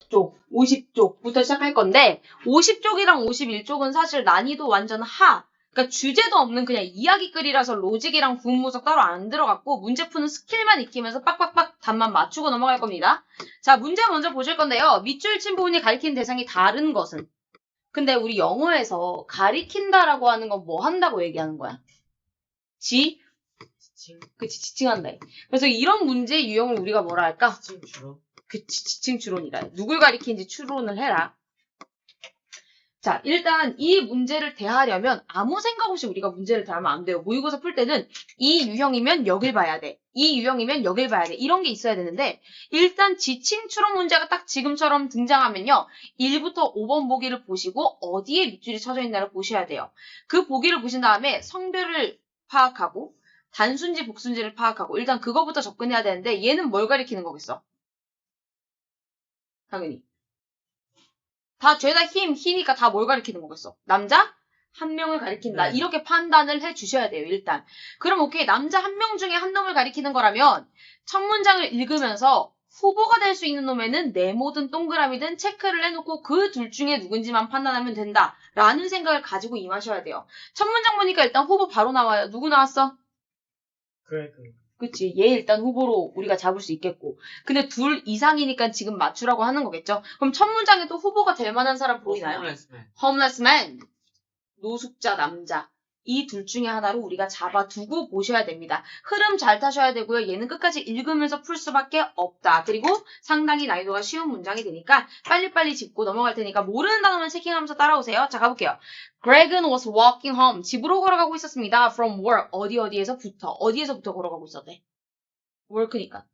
쪽, 50쪽부터 시작할 건데 50쪽이랑 51쪽은 사실 난이도 완전 그러니까 주제도 없는 그냥 이야기글이라서 로직이랑 구문분석 따로 안 들어갔고 문제 푸는 스킬만 익히면서 빡빡빡 답만 맞추고 넘어갈 겁니다. 자, 문제 먼저 보실 건데요. 밑줄 친 부분이 가리키는 대상이 다른 것은? 근데 우리 영어에서 가리킨다라고 하는 건 뭐 한다고 얘기하는 거야? 그치, 지칭한다. 그래서 이런 문제 유형을 우리가 뭐라 할까? 지칭 주로. 그치, 지칭 추론이다. 누굴 가리키는지 추론을 해라. 자, 일단 이 문제를 대하려면 아무 생각 없이 우리가 문제를 대하면 안 돼요. 모의고사 풀 때는 이 유형이면 여길 봐야 돼. 이 유형이면 여길 봐야 돼. 이런 게 있어야 되는데 일단 지칭 추론 문제가 딱 지금처럼 등장하면요. 1부터 5번 보기를 보시고 어디에 밑줄이 쳐져 있나를 보셔야 돼요. 그 보기를 보신 다음에 성별을 파악하고 단순지 복순지를 파악하고 일단 그거부터 접근해야 되는데 얘는 뭘 가리키는 거겠어? 당연히. 다 죄다 희니까 다 뭘 가리키는 거겠어? 남자? 한 명을 가리킨다. 네. 이렇게 판단을 해 주셔야 돼요, 일단. 그럼 오케이, 남자 한 명 중에 한 놈을 가리키는 거라면 첫 문장을 읽으면서 후보가 될 수 있는 놈에는 네모든 동그라미든 체크를 해놓고 그 둘 중에 누군지만 판단하면 된다. 라는 생각을 가지고 임하셔야 돼요. 첫 문장 보니까 일단 후보 바로 나와요. 누구 나왔어? 그래. 그치. 얘 일단 후보로 우리가 잡을 수 있겠고. 근데 둘 이상이니까 지금 맞추라고 하는 거겠죠? 그럼 첫 문장에 또 후보가 될 만한 사람 보이나요? homeless man. 노숙자 남자. 이 둘 중에 하나로 우리가 잡아두고 보셔야 됩니다. 흐름 잘 타셔야 되고요. 얘는 끝까지 읽으면서 풀 수밖에 없다. 그리고 상당히 난이도가 쉬운 문장이 되니까 빨리빨리 짚고 넘어갈 테니까 모르는 단어만 체킹하면서 따라오세요. 자, 가볼게요. Greg은 was walking home. 집으로 걸어가고 있었습니다. From work. 어디에서부터 걸어가고 있었대? work니까.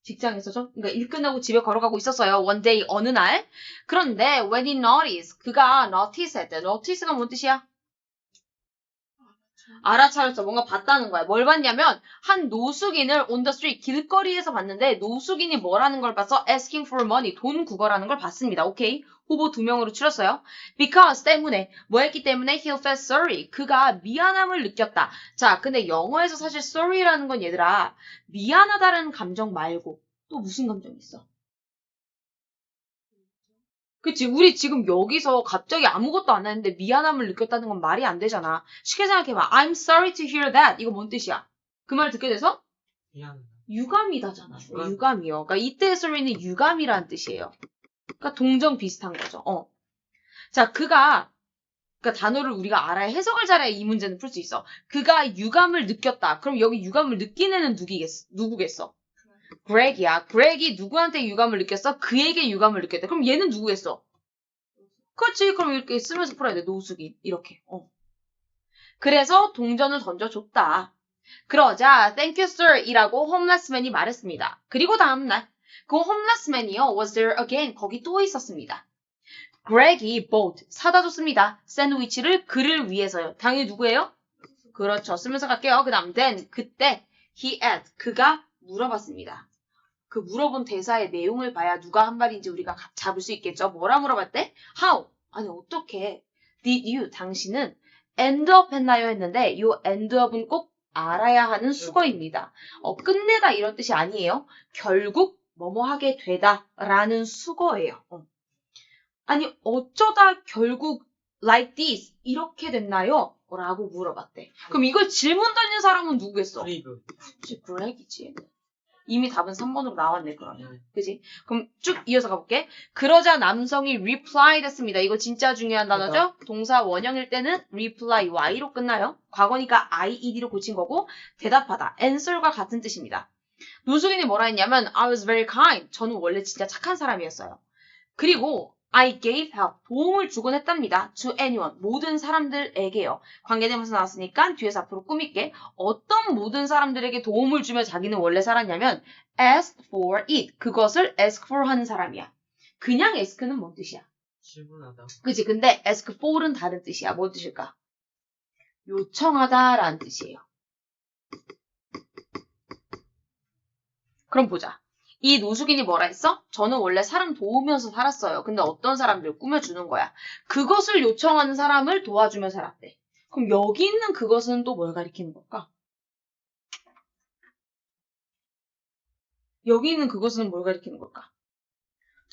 직장에서죠? 그러니까 일 끝나고 집에 걸어가고 있었어요. One day, 어느 날. 그런데 when he noticed, 그가 notice 했대. notice가 뭔 뜻이야? 알아차렸죠. 뭔가 봤다는 거야. 뭘 봤냐면 한 노숙인을 on the street, 길거리에서 봤는데 노숙인이 뭐라는 걸 봐서 asking for money, 돈 구걸하는 걸 봤습니다. 오케이? 후보 2명으로 추렸어요. Because 때문에, 뭐 했기 때문에 he felt sorry. 그가 미안함을 느꼈다. 자, 근데 영어에서 사실 sorry라는 건 얘들아 미안하다라는 감정 말고 또 무슨 감정이 있어? 그치, 우리 지금 여기서 갑자기 아무것도 안 했는데 미안함을 느꼈다는 건 말이 안 되잖아. 쉽게 생각해봐. I'm sorry to hear that. 이거 뭔 뜻이야? 그 말 듣게 돼서? 미안. 유감이다잖아. 유감이요. 그러니까 이때의 sorry는 유감이라는 뜻이에요. 그러니까 동정 비슷한 거죠. 자, 그러니까 단어를 우리가 알아야 해석을 잘해야 이 문제는 풀 수 있어. 그가 유감을 느꼈다. 그럼 여기 유감을 느낀 애는 누구겠어? 그렉이야. 그렉이 누구한테 유감을 느꼈어? 그에게 유감을 느꼈대. 그럼 얘는 누구겠어? 그렇지. 그럼 이렇게 쓰면서 풀어야 돼. 노숙인. 이렇게. 그래서 동전을 던져줬다. 그러자 thank you sir 이라고 홈레스맨이 말했습니다. 그리고 다음날 그 홈레스맨이요 was there again 거기 또 있었습니다. 그렉이 bought 사다 줬습니다. 샌드위치를 그를 위해서요. 당연히 누구예요? 그렇죠. 쓰면서 갈게요. 그 다음 then 그때 he asked 그가 물어봤습니다. 그 물어본 대사의 내용을 봐야 누가 한 말인지 우리가 잡을 수 있겠죠. 뭐라 물어봤대? How? 아니 어떻게? Did you? 당신은 end up 했나요? 했는데 이 end up은 꼭 알아야 하는 수거입니다. 끝내다 이런 뜻이 아니에요. 결국 뭐뭐 하게 되다 라는 수거예요. 아니 어쩌다 결국 like this 이렇게 됐나요? 라고 물어봤대. 그럼 이걸 질문 던진 사람은 누구겠어? 그치, 그렉이지. 이미 답은 3번으로 나왔네, 그러면. 그지? 그럼 쭉 이어서 가볼게. 그러자 남성이 replied 했습니다. 이거 진짜 중요한 단어죠? 동사 원형일 때는 reply, y로 끝나요. 과거니까 ied로 고친 거고, 대답하다, answer과 같은 뜻입니다. 노숙인이 뭐라 했냐면, I was very kind. 저는 원래 진짜 착한 사람이었어요. 그리고 I gave help. 도움을 주곤 했답니다. To anyone. 모든 사람들에게요. 관계대명사 나왔으니까 뒤에서 앞으로 꾸밀게. 어떤 모든 사람들에게 도움을 주며 자기는 원래 살았냐면 ask for it. 그것을 ask for 하는 사람이야. 그냥 ask는 뭔 뜻이야? 질문하다. 그치? 근데 ask for은 다른 뜻이야. 뭔 뜻일까? 요청하다라는 뜻이에요. 그럼 보자. 이 노숙인이 뭐라 했어? 저는 원래 사람 도우면서 살았어요. 근데 어떤 사람들 꾸며주는 거야. 그것을 요청하는 사람을 도와주며 살았대. 그럼 여기 있는 그것은 또 뭘 가리키는 걸까? 여기 있는 그것은 뭘 가리키는 걸까?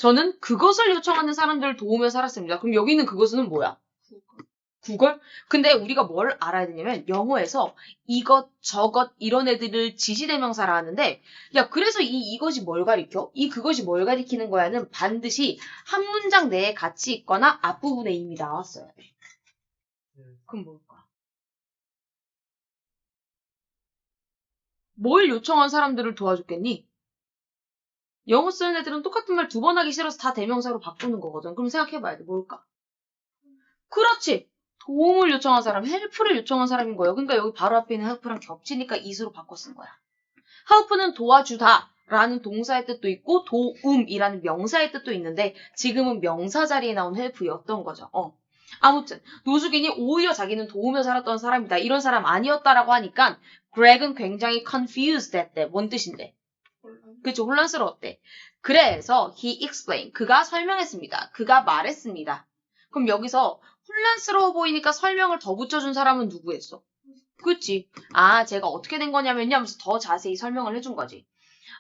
저는 그것을 요청하는 사람들을 도우며 살았습니다. 그럼 여기 있는 그것은 뭐야? 구걸? 근데 우리가 뭘 알아야 되냐면 영어에서 이것, 저것 이런 애들을 지시대명사라 하는데 야 그래서 이것이 뭘 가리켜? 이 그것이 뭘 가리키는 거야는 반드시 한 문장 내에 같이 있거나 앞부분에 이미 나왔어야 돼. 그럼 뭘까? 뭘 요청한 사람들을 도와줬겠니? 영어 쓰는 애들은 똑같은 말 두 번 하기 싫어서 다 대명사로 바꾸는 거거든. 그럼 생각해봐야 돼. 뭘까? 그렇지. 도움을 요청한 사람, 헬프를 요청한 사람인 거예요. 그러니까 여기 바로 앞에 있는 헬프랑 겹치니까 is로 바꿔 쓴 거야. 헬프는 도와주다 라는 동사의 뜻도 있고 도움이라는 명사의 뜻도 있는데 지금은 명사 자리에 나온 헬프였던 거죠. 아무튼 노숙인이 오히려 자기는 도우며 살았던 사람이다. 이런 사람 아니었다라고 하니까 Greg은 굉장히 confused 했대. 뭔 뜻인데? 그쵸, 혼란스러웠대. 그래서 he explained. 그가 설명했습니다. 그가 말했습니다. 그럼 여기서 혼란스러워 보이니까 설명을 더 붙여준 사람은 누구였어? 그치? 아, 제가 어떻게 된 거냐면요 하면서 더 자세히 설명을 해준 거지.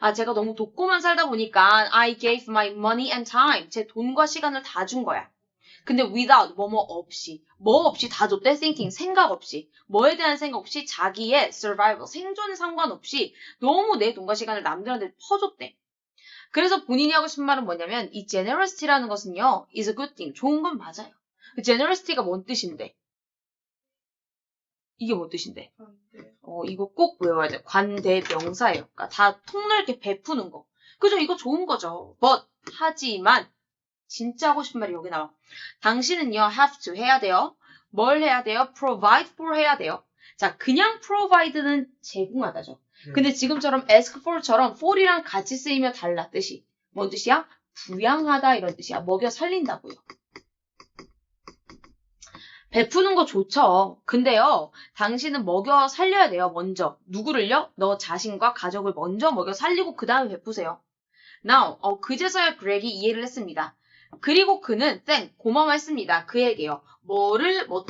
아, 제가 너무 돕고만 살다 보니까 I gave my money and time. 제 돈과 시간을 다 준 거야. 근데 without 뭐 없이 다 줬대. thinking 생각 없이 뭐에 대한 생각 없이 자기의 survival 생존 상관없이 너무 내 돈과 시간을 남들한테 퍼줬대. 그래서 본인이 하고 싶은 말은 뭐냐면 이 generosity라는 것은요 is a good thing 좋은 건 맞아요. generosity가 뭔 뜻인데? 이게 뭔 뜻인데? 이거 꼭 외워야 돼. 관대 명사예요. 그러니까 다 통넓게 베푸는 거. 그죠? 이거 좋은 거죠. but 하지만 진짜 하고 싶은 말이 여기 나와. 당신은요, have to 해야 돼요. 뭘 해야 돼요? provide for 해야 돼요. 자, 그냥 provide는 제공하다죠. 근데 지금처럼 ask for처럼 for이랑 같이 쓰이면 달라, 뜻이. 뭔 뜻이야? 부양하다 이런 뜻이야. 먹여 살린다고요. 베푸는 거 좋죠. 근데요, 당신은 먹여 살려야 돼요, 먼저. 누구를요? 너 자신과 가족을 먼저 먹여 살리고 그 다음에 베푸세요. Now, 그제서야 그렉이 이해를 했습니다. 그리고 그는 고마워했습니다. 그에게요. 뭐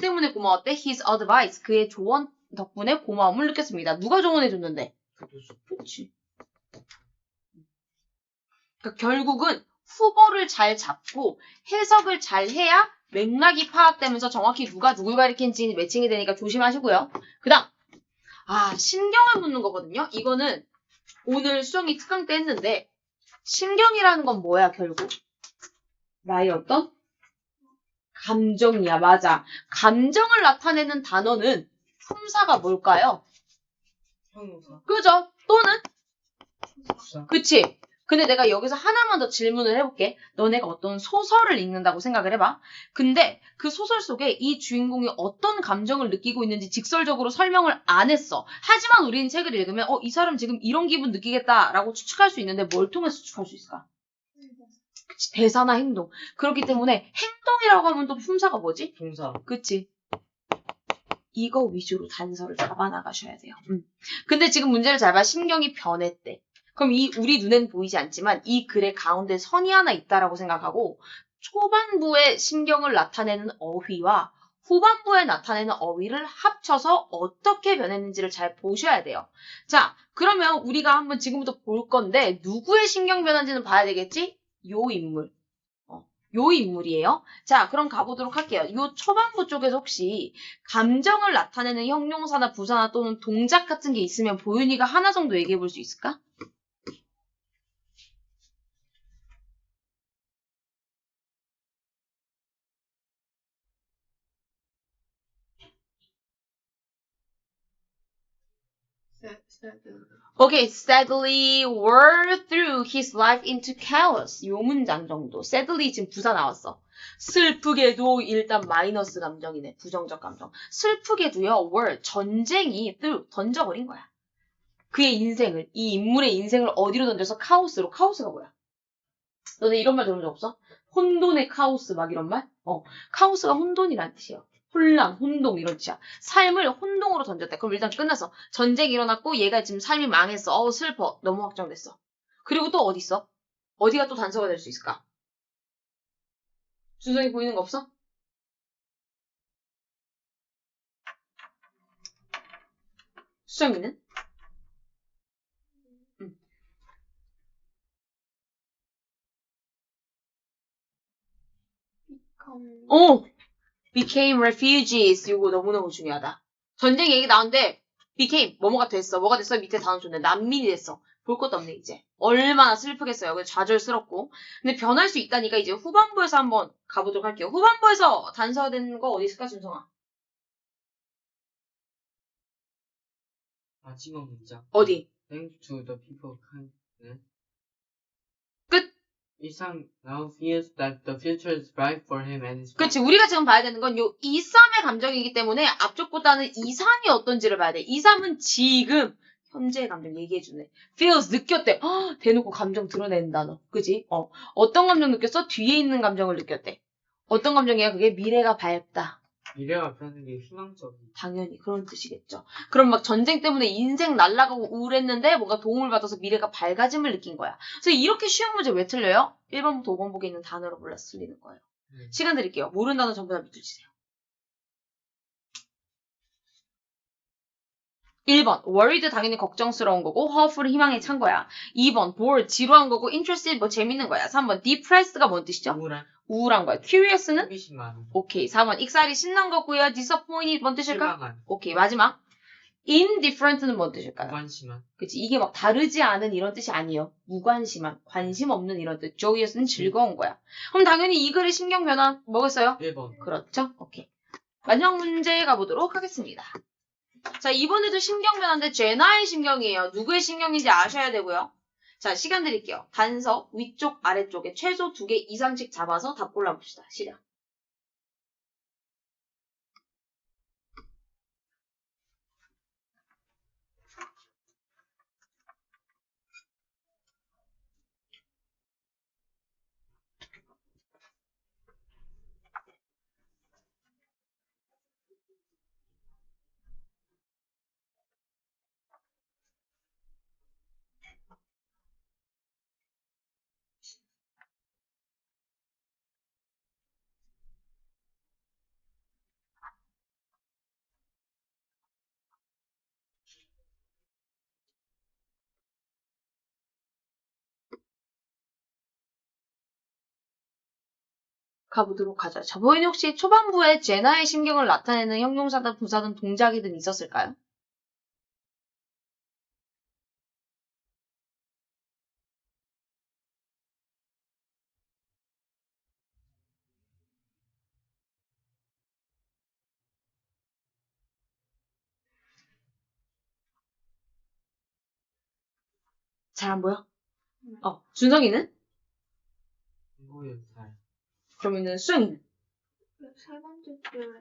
때문에 고마웠대? His advice, 그의 조언 덕분에 고마움을 느꼈습니다. 누가 조언해줬는데? 그렇지. 그러니까 결국은 후보를 잘 잡고 해석을 잘 해야 맥락이 파악되면서 정확히 누가 누굴 가리킨지 매칭이 되니까 조심하시고요. 그 다음, 신경을 묻는 거거든요. 이거는 오늘 수정이 특강 때 했는데 신경이라는 건 뭐야, 결국? 나의 어떤? 감정이야, 맞아. 감정을 나타내는 단어는 품사가 뭘까요? 형용사. 그죠? 또는? 부사. 그치? 근데 내가 여기서 하나만 더 질문을 해볼게. 너네가 어떤 소설을 읽는다고 생각을 해봐. 근데 그 소설 속에 이 주인공이 어떤 감정을 느끼고 있는지 직설적으로 설명을 안 했어. 하지만 우리는 책을 읽으면 이 사람 지금 이런 기분 느끼겠다라고 추측할 수 있는데 뭘 통해서 추측할 수 있을까? 그치, 대사나 행동. 그렇기 때문에 행동이라고 하면 또 품사가 뭐지? 동사. 그치? 이거 위주로 단서를 잡아나가셔야 돼요. 근데 지금 문제를 잘 봐. 심경이 변했대. 그럼 우리 눈엔 보이지 않지만 이 글의 가운데 선이 하나 있다라고 생각하고 초반부에 심경을 나타내는 어휘와 후반부에 나타내는 어휘를 합쳐서 어떻게 변했는지를 잘 보셔야 돼요. 자, 그러면 우리가 한번 지금부터 볼 건데 누구의 심경 변화인지는 봐야 되겠지? 요 인물. 요 인물이에요. 자, 그럼 가보도록 할게요. 요 초반부 쪽에서 혹시 감정을 나타내는 형용사나 부사나 또는 동작 같은 게 있으면 보윤이가 하나 정도 얘기해 볼 수 있을까? Okay, sadly wore through his life into chaos. 요 문장 정도. sadly 지금 부사 나왔어. 슬프게도 일단 마이너스 감정이네. 부정적 감정. 슬프게도요. were 전쟁이 through 던져버린 거야. 그의 인생을, 이 인물의 인생을 어디로 던져서 카오스로. 카오스가 뭐야? 너네 이런 말 들은 적 없어? 혼돈의 카오스 막 이런 말? 카오스가 혼돈이란 뜻이에요. 혼란, 혼동 이런 뜻이야. 삶을 혼동으로 던졌대. 그럼 일단 끝났어. 전쟁이 일어났고 얘가 지금 삶이 망했어. 슬퍼. 너무 확정됐어. 그리고 또 어디 있어? 어디가 또 단서가 될 수 있을까? 준성이 보이는 거 없어? 수정이는? became refugees. 이거 너무너무 중요하다. 전쟁 얘기 나오는데 became 뭐뭐가 됐어. 뭐가 됐어? 밑에 단어 좋네. 난민이 됐어. 볼 것도 없네 이제. 얼마나 슬프겠어요. 그래서 좌절스럽고. 근데 변할 수 있다니까 이제 후반부에서 한번 가보도록 할게요. 후반부에서 단서된 거 어디 있을까 준성아? 마지막 문장. 어디? Thanks to the people kindness. 끝. 이상 now feels that the future is bright for him and his 그렇지. 우리가 지금 봐야 되는 건 요 2,3의 감정이기 때문에 앞쪽보다는 2,3이 어떤지를 봐야 돼. 2,3은 지금 현재의 감정 얘기해주네. feels 느꼈대. 대놓고 감정 드러내는 단어. 그지? 어떤 감정 느꼈어? 뒤에 있는 감정을 느꼈대. 어떤 감정이야? 그게 미래가 밝다. 미래가 변하는 게 희망적이. 당연히 그런 뜻이겠죠. 그럼 막 전쟁 때문에 인생 날아가고 우울했는데 뭔가 도움을 받아서 미래가 밝아짐을 느낀 거야. 그래서 이렇게 쉬운 문제 왜 틀려요? 1번부터 5번복에 있는 단어를 몰라서 틀리는 거예요. 시간 드릴게요. 모르는 단어 전부 다 밑줄치세요. 1번 worried 당연히 걱정스러운 거고 hopeful 희망에 찬 거야. 2번 bored 지루한 거고 interested 뭐 재밌는 거야. 3번 depressed가 뭔 뜻이죠? 우울한 거야. curious는? 호기심 많은. 오케이. 4번 excited 신난 거고요. disappointed 뭔 뜻일까? 실망한. 오케이. 마지막 indifferent는 뭔 뜻일까요? 무관심한. 그치. 이게 막 다르지 않은 이런 뜻이 아니에요. 무관심한, 관심 없는 이런 뜻. joyous는 즐거운 거야. 그럼 당연히 이 글의 신경 변화 뭐겠어요? 1번. 그렇죠. 오케이. 마지막 문제 가보도록 하겠습니다. 자, 이번에도 신경 변화인데 제나의 신경이에요. 누구의 신경인지 아셔야 되고요. 자, 시간 드릴게요. 단서 위쪽 아래쪽에 최소 2개 이상씩 잡아서 답 골라봅시다. 시작. 가보도록 하죠. 자, 보이는 혹시 초반부에 제나의 신경을 나타내는 형용사든 부사든 동작이든 있었을까요? 잘 안 보여? 준성이는? 무연살. 그러면은 수영이는? 세 번째 줄.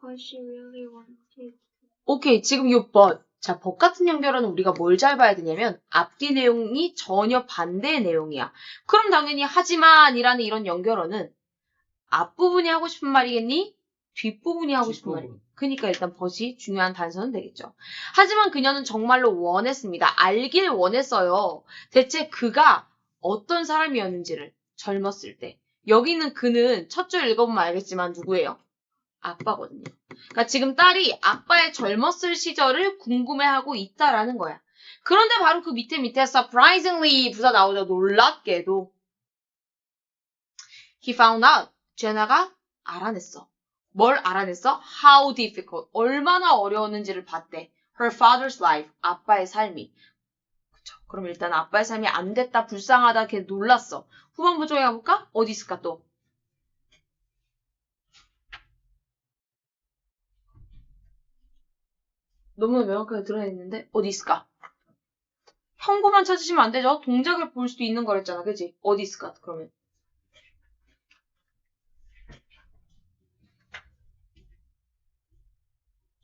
But she really wanted. 오케이. 지금 요 but. 자, but 같은 연결어는 우리가 뭘 잘 봐야 되냐면 앞뒤 내용이 전혀 반대의 내용이야. 그럼 당연히 하지만이라는 이런 연결어는 앞부분이 하고 싶은 말이겠니? 뒷부분이 하고 싶은 말이겠니? 그러니까 일단 but이 중요한 단서는 되겠죠. 하지만 그녀는 정말로 원했습니다. 알길 원했어요. 대체 그가 어떤 사람이었는지를 젊었을 때. 여기는 그는 첫 줄 읽어보면 알겠지만 누구예요? 아빠거든요. 그러니까 지금 딸이 아빠의 젊었을 시절을 궁금해하고 있다라는 거야. 그런데 바로 그 밑에 surprisingly 부사 나오죠. 놀랍게도. He found out. 제나가 알아냈어. 뭘 알아냈어? How difficult. 얼마나 어려웠는지를 봤대. Her father's life. 아빠의 삶이. 그쵸. 그럼 일단 아빠의 삶이 안 됐다, 불쌍하다, 걔 놀랐어. 후반부 쪽에 가볼까? 어디 있을까 또? 너무 명확하게 드러냈는데 어디 있을까? 형구만 찾으시면 안 되죠? 동작을 볼 수도 있는 거랬잖아. 그치? 어디 있을까? 그러면.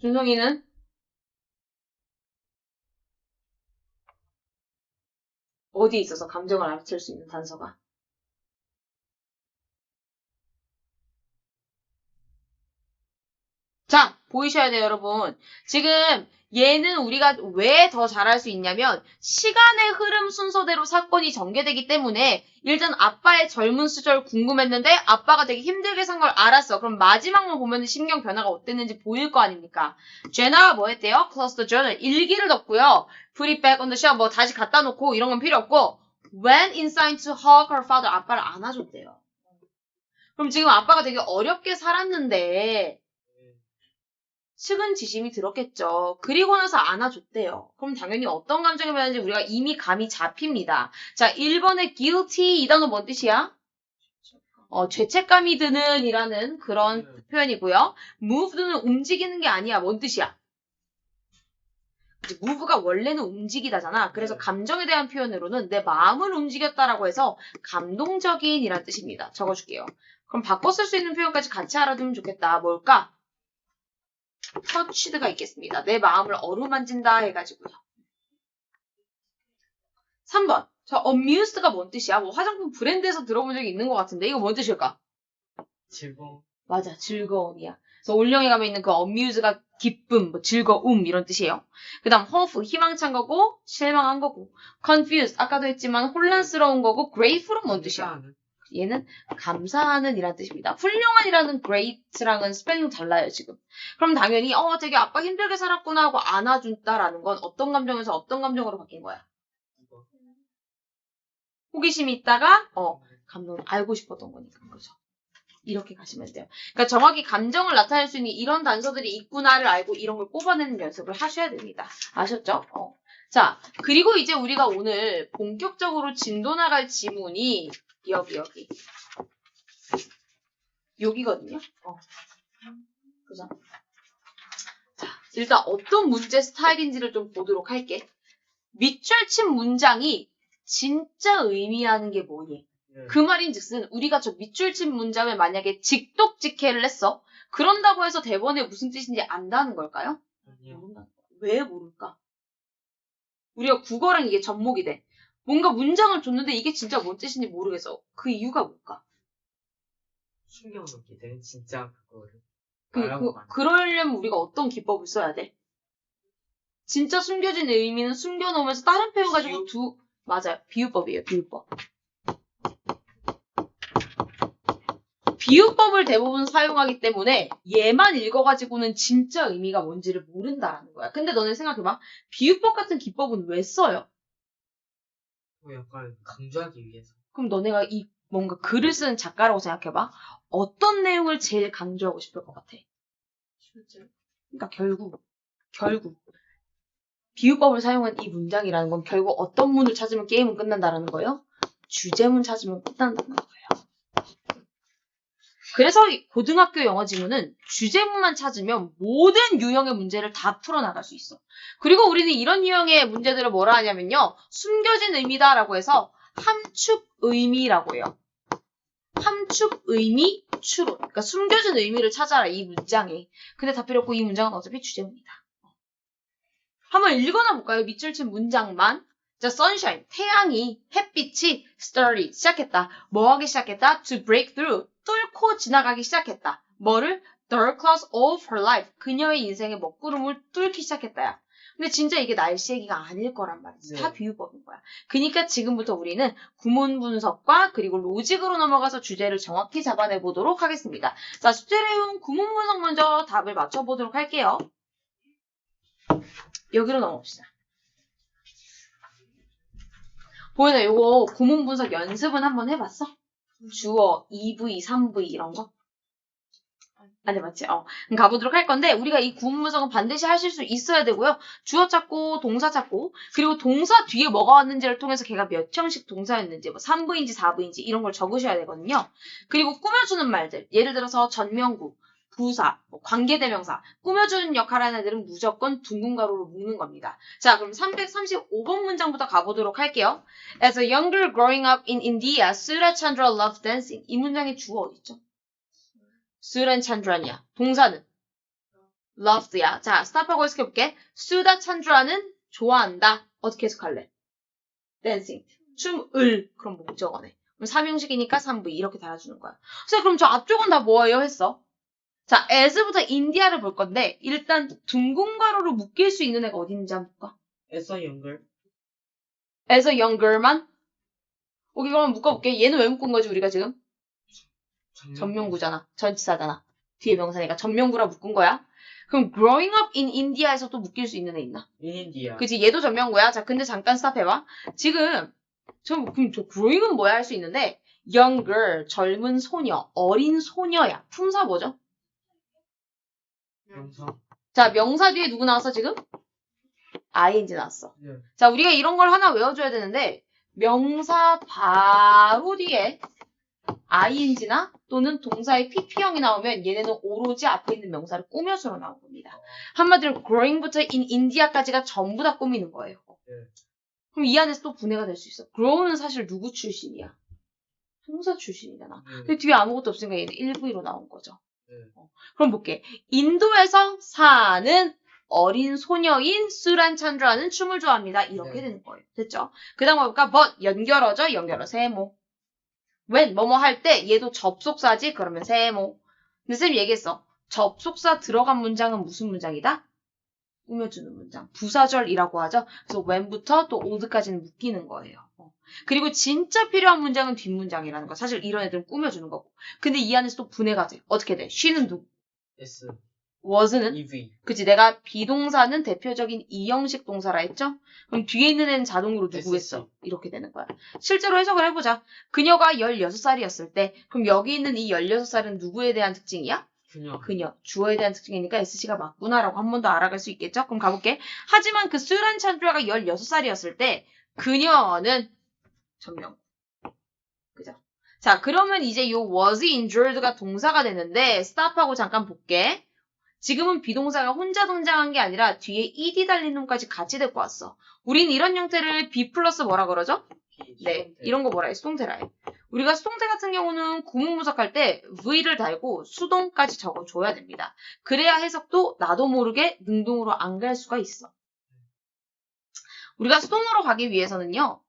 준성이는? 어디에 있어서 감정을 알아챌 수 있는 단서가? 자, 보이셔야 돼요, 여러분. 지금 얘는 우리가 왜 더 잘할 수 있냐면 시간의 흐름 순서대로 사건이 전개되기 때문에 일단 아빠의 젊은 시절 궁금했는데 아빠가 되게 힘들게 산 걸 알았어. 그럼 마지막만 보면 신경 변화가 어땠는지 보일 거 아닙니까? 제나가 뭐 했대요? Close the journal. 일기를 덮고요. Put it back on the shelf. 뭐 다시 갖다 놓고 이런 건 필요 없고 Went inside to hug her father. 아빠를 안아줬대요. 그럼 지금 아빠가 되게 어렵게 살았는데 측은지심이 들었겠죠. 그리고 나서 안아줬대요. 그럼 당연히 어떤 감정이 받는지 우리가 이미 감이 잡힙니다. 자, 1번의 guilty 이 단어 뭔 뜻이야? 죄책감이 드는 이라는 그런 표현이고요. move는 움직이는 게 아니야. 뭔 뜻이야? move가 원래는 움직이다잖아. 그래서 감정에 대한 표현으로는 내 마음을 움직였다라고 해서 감동적인 이란 뜻입니다. 적어줄게요. 그럼 바꿔 쓸 수 있는 표현까지 같이 알아두면 좋겠다. 뭘까? touched가 있겠습니다. 내 마음을 어루만진다 해가지고요. 3번. 저 amused가 뭔 뜻이야? 뭐 화장품 브랜드에서 들어본 적이 있는 것 같은데 이거 뭔 뜻일까? 즐거움. 맞아. 즐거움이야. 그래서 올영에 가면 있는 그 amuse가 기쁨, 뭐 즐거움 이런 뜻이에요. 그 다음 hope, 희망찬 거고 실망한 거고 confused, 아까도 했지만 혼란스러운 거고 grateful은 뭔 뜻이야? 얘는 감사하는 이란 뜻입니다. 훌륭한이라는 great랑은 스펠링 달라요, 지금. 그럼 당연히 되게 아빠 힘들게 살았구나 하고 안아준다라는 건 어떤 감정에서 어떤 감정으로 바뀐 거야? 호기심이 있다가 감동을 알고 싶었던 거니까. 그죠? 이렇게 가시면 돼요. 그러니까 정확히 감정을 나타낼 수 있는 이런 단서들이 있구나를 알고 이런 걸 뽑아내는 연습을 하셔야 됩니다. 아셨죠? 자, 그리고 이제 우리가 오늘 본격적으로 진도 나갈 지문이 여기거든요. 그죠? 자, 일단 어떤 문제 스타일인지를 좀 보도록 할게. 밑줄 친 문장이 진짜 의미하는 게 뭐니? 그 말인즉슨 우리가 저 밑줄 친 문장을 만약에 직독직해를 했어. 그런다고 해서 대본에 무슨 뜻인지 안다는 걸까요? 아니요. 왜 모를까? 우리가 국어랑 이게 접목이 돼. 뭔가 문장을 줬는데 이게 진짜 뭔 뜻인지 모르겠어. 그 이유가 뭘까? 숨겨놓기 돼. 진짜 그거를. 그러려면 우리가 어떤 기법을 써야 돼? 진짜 숨겨진 의미는 숨겨놓으면서 다른 표현 가지고 맞아요. 비유법이에요. 비유법. 비유법을 대부분 사용하기 때문에 얘만 읽어가지고는 진짜 의미가 뭔지를 모른다라는 거야. 근데 너네 생각해봐. 비유법 같은 기법은 왜 써요? 약간 강조하기 위해서. 그럼 너네가 이 뭔가 글을 쓰는 작가라고 생각해봐. 어떤 내용을 제일 강조하고 싶을 것 같아? 그러니까 결국 비유법을 사용한 이 문장이라는 건 결국 어떤 문을 찾으면 게임은 끝난다라는 거예요? 주제문 찾으면 끝난다는 거예요. 그래서 고등학교 영어 지문은 주제문만 찾으면 모든 유형의 문제를 다 풀어나갈 수 있어. 그리고 우리는 이런 유형의 문제들을 뭐라 하냐면요. 숨겨진 의미다라고 해서 함축 의미라고 해요. 함축 의미 추론. 그러니까 숨겨진 의미를 찾아라, 이 문장에. 근데 다 필요 없고 이 문장은 어차피 주제문이다. 한번 읽어나 볼까요? 밑줄 친 문장만. 자, sunshine, 태양이, 햇빛이, started, 시작했다. 뭐 하기 시작했다? To break through, 뚫고 지나가기 시작했다. 뭐를? The clouds of her life, 그녀의 인생의 먹구름을 뚫기 시작했다야. 근데 진짜 이게 날씨 얘기가 아닐 거란 말이지. 다 비유법인 거야. 그러니까 지금부터 우리는 구문 분석과 그리고 로직으로 넘어가서 주제를 정확히 잡아내 보도록 하겠습니다. 자, 숙제를 해온 구문 분석 먼저 답을 맞춰보도록 할게요. 여기로 넘어갑시다. 보이나 요거 구문 분석 연습은 한번 해봤어? 주어, 2V, 3V 이런 거? 안 해봤지? 그럼 가보도록 할 건데 우리가 이 구문 분석은 반드시 하실 수 있어야 되고요. 주어 찾고 동사 찾고 그리고 동사 뒤에 뭐가 왔는지를 통해서 걔가 몇 형식 동사였는지 뭐 3V인지 4V인지 이런 걸 적으셔야 되거든요. 그리고 꾸며주는 말들 예를 들어서 전명구, 부사, 관계대명사 꾸며주는 역할 하는 애들은 무조건 둥근 가로로 묶는 겁니다. 자, 그럼 335번 문장부터 가보도록 할게요. As a young girl growing up in India, Sudha Chandra loved dancing. 이 문장의 주어 어디 있죠? Sudha Chandra냐. 동사는 loved야. 자, 스탑하고 해석해볼게. Sudha Chandra는 좋아한다. 어떻게 해석할래? dancing. 춤을. 그럼 목적어네. 그럼 3형식이니까 3V 이렇게 달아주는 거야. 선생님 그럼 저 앞쪽은 다 뭐예요? 했어. 자, as부터 인디아를 볼 건데 일단 둥근 가로로 묶일 수 있는 애가 어디 있는지 한번 볼까? as a young girl. as a young girl만? 오케이, 그럼 묶어볼게. 얘는 왜 묶은 거지 우리가 지금? 전명구잖아. 전치사잖아. 뒤에 명사니까 전명구라 묶은 거야. 그럼 growing up in India에서 또 묶일 수 있는 애 있나? in India. 그치, 얘도 전명구야. 자, 근데 잠깐 스탑해봐. 지금 그럼 저 growing은 뭐야 할 수 있는데 young girl, 젊은 소녀, 어린 소녀야. 품사 뭐죠? 명사. 자, 명사 뒤에 누구 나왔어, 지금? ing 나왔어. 네. 자, 우리가 이런 걸 하나 외워줘야 되는데, 명사 바로 뒤에 ing나 또는 동사의 pp형이 나오면 얘네는 오로지 앞에 있는 명사를 꾸며서 나온 겁니다. 한마디로 growing부터 in India까지가 전부 다 꾸미는 거예요. 네. 그럼 이 안에서 또 분해가 될 수 있어. grow는 사실 누구 출신이야? 동사 출신이잖아. 네. 근데 뒤에 아무것도 없으니까 얘는 1V로 나온 거죠. 네. 그럼 볼게. 인도에서 사는 어린 소녀인 수란 찬드라는 춤을 좋아합니다. 이렇게 네. 되는 거예요. 됐죠? 그 다음 볼까? but 연결어죠? 연결어 세모. when 뭐뭐 할 때 얘도 접속사지? 그러면 세모. 근데 쌤이 얘기했어. 접속사 들어간 문장은 무슨 문장이다? 꾸며주는 문장. 부사절이라고 하죠. 그래서 when부터 또 old까지는 묶이는 거예요. 그리고 진짜 필요한 문장은 뒷문장이라는 거. 사실 이런 애들은 꾸며주는 거고. 근데 이 안에서 또 분해가 돼. 어떻게 돼? she는 누구? S. was는? EV. 그치, 내가 비동사는 대표적인 이형식 동사라 했죠? 그럼 뒤에 있는 애는 자동으로 누구 SC. 했어? 이렇게 되는 거야. 실제로 해석을 해보자. 그녀가 16살이었을 때, 그럼 여기 있는 이 16살은 누구에 대한 특징이야? 그녀. 그녀. 주어에 대한 특징이니까 SC가 맞구나라고 한 번 더 알아갈 수 있겠죠? 그럼 가볼게. 하지만 그 수란 찬드라가 16살이었을 때, 그녀는 전명. 그죠? 자, 그러면 이제 요 was injured가 동사가 되는데, stop하고 잠깐 볼게. 지금은 비동사가 혼자 등장한 게 아니라 뒤에 ed 달린 놈까지 같이 데리고 왔어. 우린 이런 형태를 be 플러스 뭐라 그러죠? 네, 이런 거 뭐라 해? 수동태라 해. 우리가 수동태 같은 경우는 구문분석할 때 v를 달고 수동까지 적어줘야 됩니다. 그래야 해석도 나도 모르게 능동으로 안 갈 수가 있어. 우리가 수동으로 가기 위해서는요.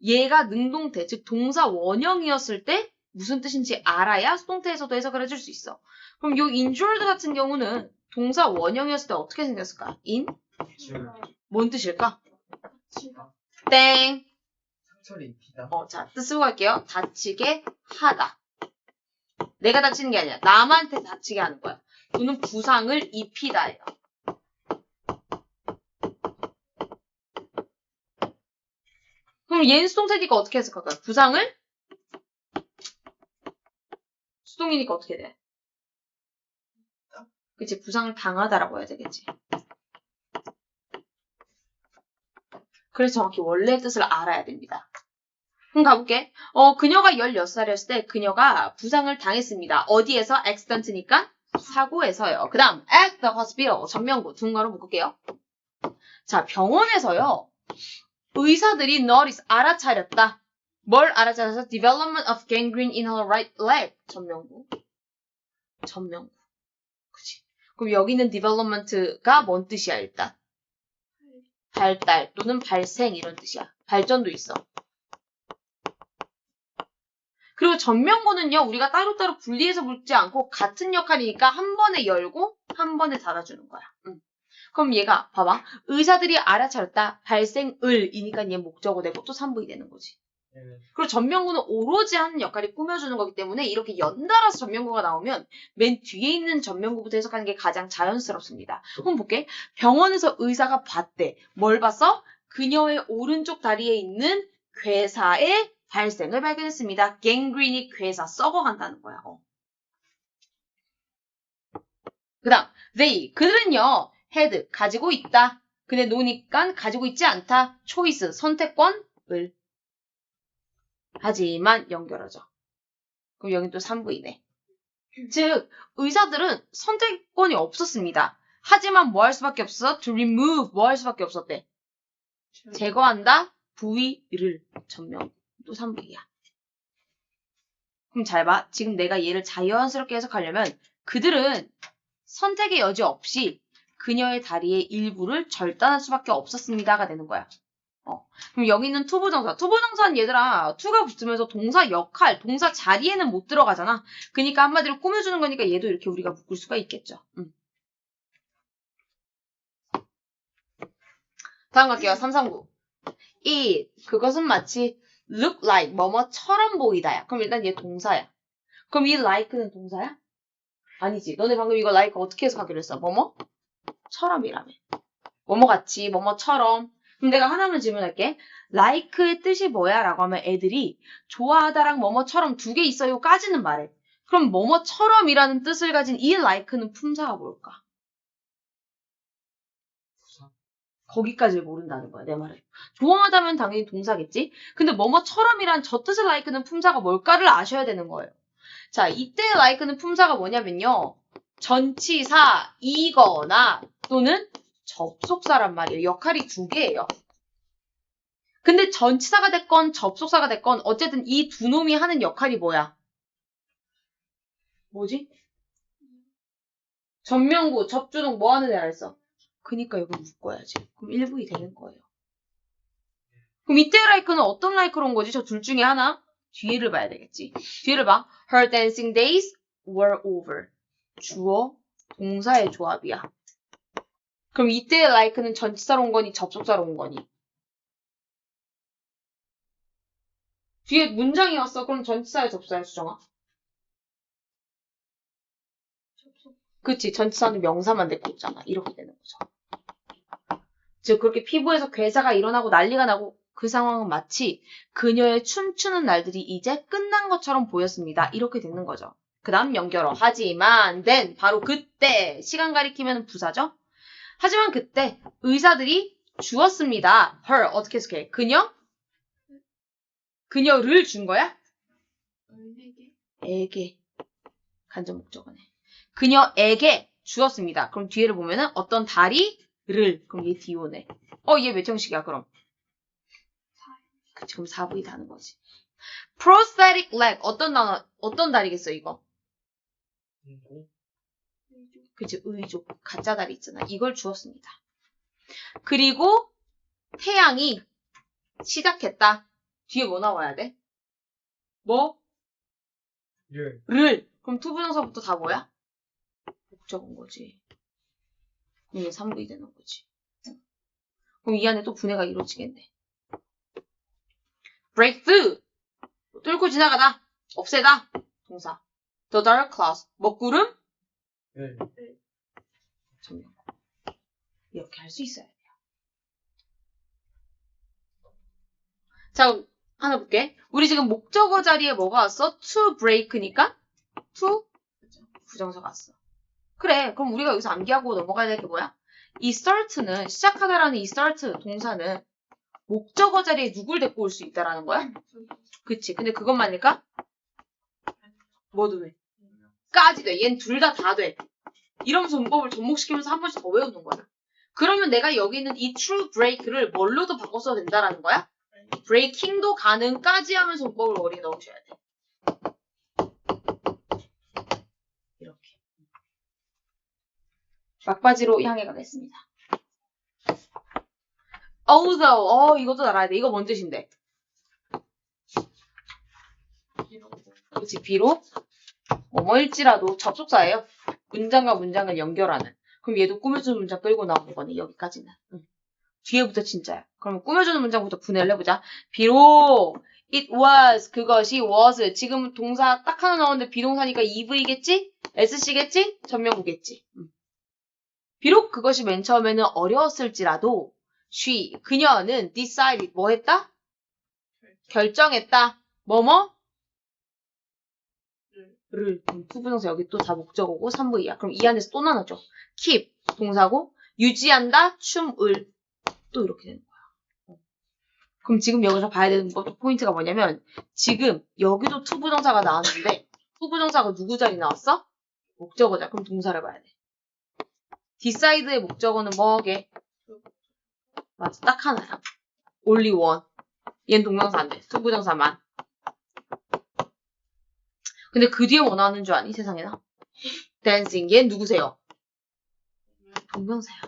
얘가 능동태, 즉 동사 원형이었을 때 무슨 뜻인지 알아야 수동태에서도 해석을 해줄 수 있어. 그럼 요 injured 같은 경우는 동사 원형이었을 때 어떻게 생겼을까? 줄. 뭔 뜻일까? 지가 땡. 상처를 입히다. 자, 뜻 쓰고 갈게요. 다치게 하다. 내가 다치는 게 아니야. 남한테 다치게 하는 거야. 또는 부상을 입히다예요. 그럼 얘는 수동태니까 어떻게 해석할까요? 부상을? 수동이니까 어떻게 돼? 그치, 부상을 당하다라고 해야 되겠지. 그래서 정확히 원래의 뜻을 알아야 됩니다. 그럼 가볼게. 그녀가 16살이었을 때 그녀가 부상을 당했습니다. 어디에서? accident니까 사고에서요. 그 다음 at the hospital 전명구 둥가로 묶을게요. 자, 병원에서요. 의사들이 notice 알아차렸다. 뭘 알아차려서? development of gangrene in her right leg 전명구. 전명구. 그치. 그럼 여기 있는 development가 뭔 뜻이야 일단? 발달 또는 발생 이런 뜻이야. 발전도 있어. 그리고 전명구는요. 우리가 따로따로 분리해서 묻지 않고 같은 역할이니까 한 번에 열고 한 번에 닫아주는 거야. 그럼 얘가 봐봐. 의사들이 알아차렸다. 발생을 이니까 얘 목적어 되고 또 3부이 되는 거지. 네. 그리고 전명구는 오로지 하는 역할이 꾸며주는 거기 때문에 이렇게 연달아서 전명구가 나오면 맨 뒤에 있는 전명구부터 해석하는 게 가장 자연스럽습니다. 한번 볼게. 병원에서 의사가 봤대. 뭘 봤어? 그녀의 오른쪽 다리에 있는 괴사의 발생을 발견했습니다. gangrene이 괴사, 썩어간다는 거야. 그 다음 그들은요. had, 가지고 있다. 근데 노니까 가지고 있지 않다. choice, 선택권을. 하지만 연결하죠. 그럼 여긴 또 3부이네. 즉 의사들은 선택권이 없었습니다. 하지만 뭐 할 수밖에 없어? to remove 뭐 할 수밖에 없었대? 제거한다. 부위를 전명. 또 3부이야. 그럼 잘 봐. 지금 내가 얘를 자연스럽게 해석하려면 그들은 선택의 여지 없이 그녀의 다리의 일부를 절단할 수밖에 없었습니다가 되는 거야. 그럼 여기 있는 투부정사. 투부정사는 얘들아 투가 붙으면서 동사 역할, 동사 자리에는 못 들어가잖아. 그러니까 한마디로 꾸며주는 거니까 얘도 이렇게 우리가 묶을 수가 있겠죠. 다음 갈게요. 339. 그것은 마치 look like 뭐뭐처럼 보이다야. 그럼 일단 얘 동사야. 그럼 이 like는 동사야? 아니지. 너네 방금 이거 like 어떻게 해석하기로 했어? 뭐뭐처럼이라며. 뭐뭐같이 뭐뭐처럼 그럼 내가 하나만 질문할게. like의 뜻이 뭐야? 라고 하면 애들이 좋아하다랑 뭐뭐처럼 두 개 있어요 까지는 말해. 그럼 뭐뭐처럼이라는 뜻을 가진 이 like는 품사가 뭘까? 거기까지 모른다는 거야, 내 말은. 좋아하다면 당연히 동사겠지? 근데 뭐뭐처럼이란 저 뜻의 like는 품사가 뭘까를 아셔야 되는 거예요. 자, 이때의 like는 품사가 뭐냐면요. 전치사이거나 또는 접속사란 말이에요. 역할이 두 개예요. 근데 전치사가 됐건 접속사가 됐건 어쨌든 이 두 놈이 하는 역할이 뭐야? 뭐지? 전명구, 접주동 뭐 하는 애라 했어? 그니까 이거 묶어야지. 그럼 1부이 되는 거예요. 그럼 이때 like는 어떤 like로 온 거지? 저 둘 중에 하나? 뒤를 봐야 되겠지. 뒤를 봐. Her dancing days were over. 주어, 동사의 조합이야. 그럼 이때의 like는 전치사로 온 거니 접속사로 온 거니? 뒤에 문장이 왔어. 그럼 전치사야 접속사야 수정아? 그치. 전치사는 명사만 데리고 있잖아. 이렇게 되는 거죠. 즉 그렇게 피부에서 괴사가 일어나고 난리가 나고 그 상황은 마치 그녀의 춤추는 날들이 이제 끝난 것처럼 보였습니다. 이렇게 되는 거죠. 그 다음 연결어. 하지만 then 바로 그때 시간 가리키면 부사죠. 하지만 그때 의사들이 주었습니다. her 어떻게 해석해? 그녀를 준 거야? 에게 간접 목적어네. 그녀에게 주었습니다. 그럼 뒤에를 보면은 어떤 다리를 그럼 얘 디오네. 얘 몇 형식이야 그럼? 그치, 그럼 4부이 다는 거지. prosthetic leg 어떤 다리겠어 이거? 그치, 의족 가짜 다리 있잖아. 이걸 주었습니다. 그리고 태양이 시작했다. 뒤에 뭐 나와야 돼? 뭐? 를. 그럼 투부정사부터 다 뭐야? 목적어인 거지. 그럼 얘 3부이 되는 거지. 그럼 이 안에 또 분해가 이루어지겠네. break through. 뚫고 지나가다. 없애다. 동사. the dark clouds. 먹구름? 정명. 이렇게 할 수 있어야 돼요. 자, 하나 볼게. 우리 지금 목적어 자리에 뭐가 왔어? to break니까 to 부정사가 왔어. 그래. 그럼 우리가 여기서 암기하고 넘어가야 될 게 뭐야? 이 start는 시작하다라는 이 start 동사는 목적어 자리에 누굴 데리고 올 수 있다라는 거야? 그치. 근데 그것만일까? 뭐도 돼. 까지 돼. 얜 둘 다 돼. 이러면서 문법을 접목시키면서 한 번씩 더 외우는 거야. 그러면 내가 여기 있는 이 true break를 뭘로도 바꿔 써도 된다라는 거야? breaking도 가능까지 하면서 문법을 머리에 넣으셔야 돼. 이렇게. 막바지로 향해 가겠습니다. although, 이것도 알아야 돼. 이거 뭔 뜻인데? 그렇지, 비록 뭐일지라도 접속사예요. 문장과 문장을 연결하는. 그럼 얘도 꾸며주는 문장 끌고 나오는 거네, 여기까지는. 뒤에부터 진짜야. 그럼 꾸며주는 문장부터 분해를 해보자. 비록 it was, 그것이 was. 지금 동사 딱 하나 나오는데 비동사니까 EV겠지? SC겠지? 전명구겠지. 비록 그것이 맨 처음에는 어려웠을지라도 그녀는 decided, 뭐 했다? 결정했다. 뭐뭐? 를. 투부정사 여기 또 다 목적어고 3부이야. 그럼 이 안에서 또 나눠줘. keep, 동사고 유지한다, 춤을. 또 이렇게 되는 거야. 그럼 지금 여기서 봐야 되는 포인트가 뭐냐면 지금 여기도 투부정사가 나왔는데 투부정사가 누구 자리 나왔어? 목적어자. 그럼 동사를 봐야 돼. decide의 목적어는 뭐게? 맞아, 딱 하나야. only one. 얘는 동명사 안 돼. 투부정사만. 근데 그 뒤에 뭐 나오는 줄 아니? 세상에나. dancing. 얘는 누구세요? 동명사야.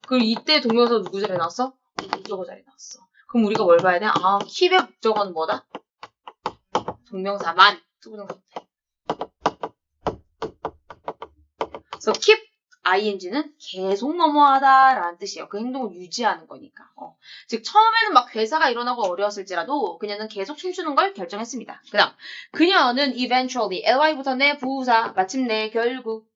그럼 이때 동명사 누구 자리에 나왔어? 목적어 자리에 나왔어. 그럼 우리가 뭘 봐야 돼? keep의 목적어는 뭐다? 동명사만. 투부정사 못해. 그래서 keep ing는 계속 뭐뭐하다라는 뜻이에요. 그 행동을 유지하는 거니까. 즉 처음에는 막 괴사가 일어나고 어려웠을지라도 그녀는 계속 춤추는 걸 결정했습니다. 그 다음 그녀는 eventually ly부터 내 부사 마침내 결국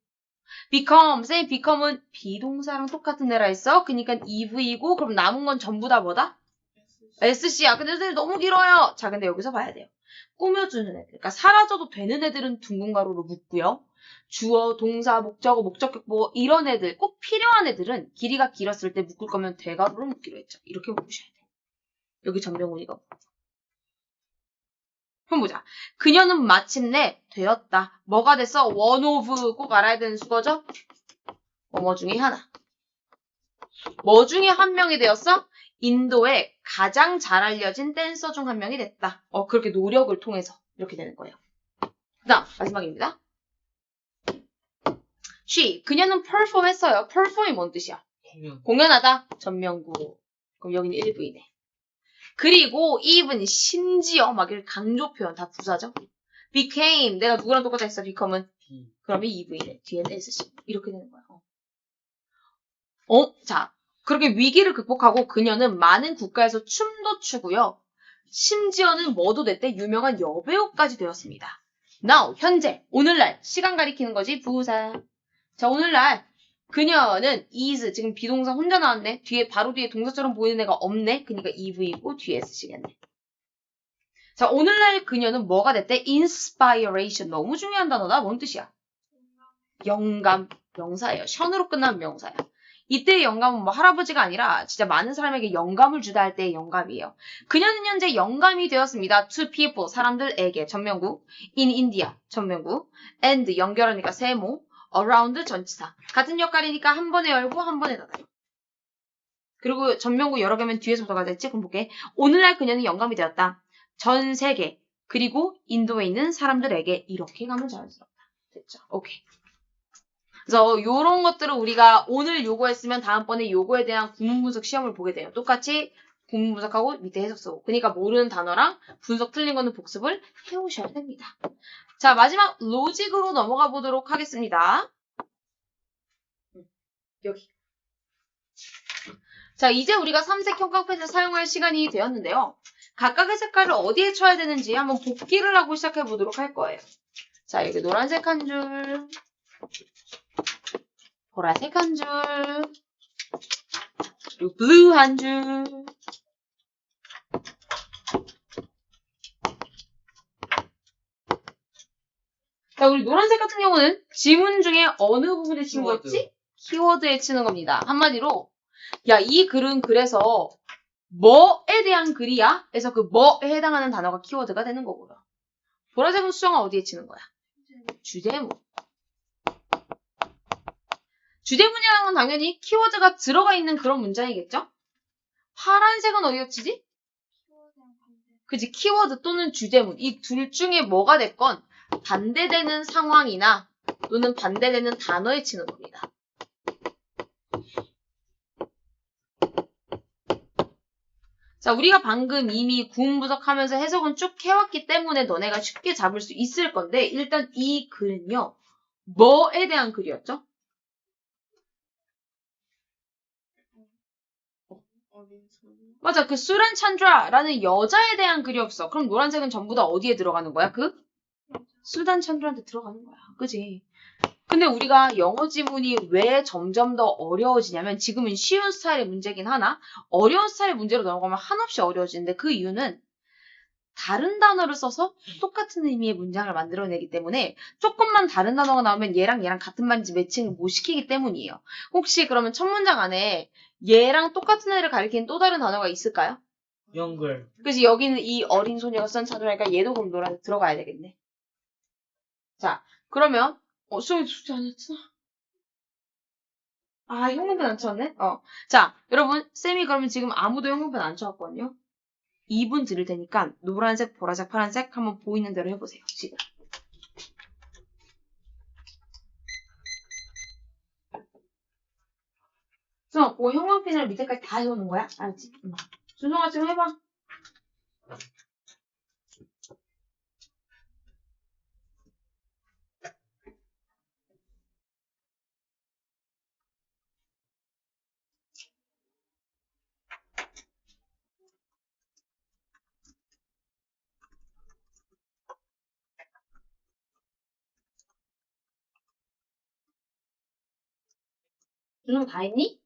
become, 쌤 become은 비동사랑 똑같은 애라 했어. 그니까 eve이고 그럼 남은 건 전부 다 뭐다? SC야. 근데 선생님 너무 길어요. 자, 근데 여기서 봐야 돼요. 꾸며주는 애들. 그러니까 사라져도 되는 애들은 둥근 가로로 묶고요. 주어, 동사, 목적어, 목적격 뭐 이런 애들 꼭 필요한 애들은 길이가 길었을 때 묶을 거면 대가로로 묶기로 했죠. 이렇게 묶으셔야 돼. 여기 전명훈이가. 그럼 보자. 그녀는 마침내 되었다. 뭐가 됐어? one of 꼭 알아야 되는 수거죠? 뭐 중에 하나. 뭐 중에 한 명이 되었어? 인도의 가장 잘 알려진 댄서 중 한 명이 됐다. 그렇게 노력을 통해서 이렇게 되는 거예요. 그 다음 마지막입니다. she, 그녀는 perform 했어요. perform이 뭔 뜻이야? 공연하다. 전명구. 그럼 여기는 일부이네. 그리고 even, 심지어 막 이렇게 강조 표현 다 부사죠. became, 내가 누구랑 똑같이 했어? become은 그러면 eve이네. 뒤에는 SC. 이렇게 되는 거야. 자, 그렇게 위기를 극복하고 그녀는 많은 국가에서 춤도 추고요. 심지어는 뭐도 됐대? 유명한 여배우까지 되었습니다. Now, 현재, 오늘날, 시간 가리키는 거지, 부사. 자, 오늘날, 그녀는 is, 지금 비동사 혼자 나왔네. 바로 뒤에 동사처럼 보이는 애가 없네. 그러니까 eve이고 뒤에 쓰시겠네. 자, 오늘날 그녀는 뭐가 됐대? inspiration. 너무 중요한 단어다. 뭔 뜻이야? 영감. 명사예요. 션으로 끝나는 명사야. 이때의 영감은 뭐 할아버지가 아니라 진짜 많은 사람에게 영감을 주다 할 때의 영감이에요. 그녀는 현재 영감이 되었습니다. to people, 사람들에게, 전명구, in India, 전명구, and, 연결하니까 세모, around, 전치사. 같은 역할이니까 한 번에 열고 한 번에 닫아요. 그리고 전명구 여러 개면 뒤에서부터 가겠지? 그럼 볼게. 오늘날 그녀는 영감이 되었다. 전 세계, 그리고 인도에 있는 사람들에게 이렇게 가면 자연스럽다. 됐죠? 오케이. 그래서 요런 것들을 우리가 오늘 요거 했으면 다음번에 요거에 대한 구문 분석 시험을 보게 돼요. 똑같이 구문 분석하고 밑에 해석 쓰고. 그러니까 모르는 단어랑 분석 틀린 거는 복습을 해오셔야 됩니다. 자, 마지막 로직으로 넘어가 보도록 하겠습니다. 여기. 자, 이제 우리가 삼색 형광펜을 사용할 시간이 되었는데요. 각각의 색깔을 어디에 쳐야 되는지 한번 복기를 하고 시작해 보도록 할 거예요. 자, 여기 노란색 한 줄, 보라색 한 줄, 그리고 블루 한 줄. 자, 우리 노란색 같은 경우는 지문 중에 어느 부분에 치는 거였지? 키워드에 치는 겁니다. 한마디로, 야, 이 글은 그래서 뭐에 대한 글이야? 그래서 그 뭐에 해당하는 단어가 키워드가 되는 거고요. 보라색은 수정아 어디에 치는 거야? 주제문. 주제문이라는 건 당연히 키워드가 들어가 있는 그런 문장이겠죠? 파란색은 어디에 치지? 그치, 키워드 또는 주제문. 이 둘 중에 뭐가 됐건 반대되는 상황이나 또는 반대되는 단어에 치는 겁니다. 자, 우리가 방금 이미 구문 분석하면서 해석은 쭉 해왔기 때문에 너네가 쉽게 잡을 수 있을 건데 일단 이 글은요. 뭐에 대한 글이었죠? 맞아, 그 수란 찬드라라는 여자에 대한 글이었어. 그럼 노란색은 전부 다 어디에 들어가는 거야? 그 수단 찬드라한테 들어가는 거야. 그지? 근데 우리가 영어 지문이 왜 점점 더 어려워지냐면 지금은 쉬운 스타일의 문제긴 하나 어려운 스타일의 문제로 넘어가면 한없이 어려워지는데 그 이유는 다른 단어를 써서 똑같은 의미의 문장을 만들어내기 때문에 조금만 다른 단어가 나오면 얘랑 같은 말인지 매칭을 못 시키기 때문이에요. 혹시 그러면 첫 문장 안에 얘랑 똑같은 애를 가리키는 또 다른 단어가 있을까요? 연글. 그래서 여기는 이 어린 소녀가 쓴 차도라니까 얘도 그럼 노란색 들어가야 되겠네. 자, 그러면 수영이 숙제 안 했잖아. 아, 형광펜 안 쳐왔네? 자, 여러분, 쌤이 그러면 지금 아무도 형광펜 안 쳐왔거든요? 2분 드릴 테니까 노란색, 보라색, 파란색 한번 보이는 대로 해보세요. 지금. 수영아, 그거 형광펜을 밑에까지 다 해오는 거야? 알지? 응. 준성아, 지금 해봐. 준호 다 했니?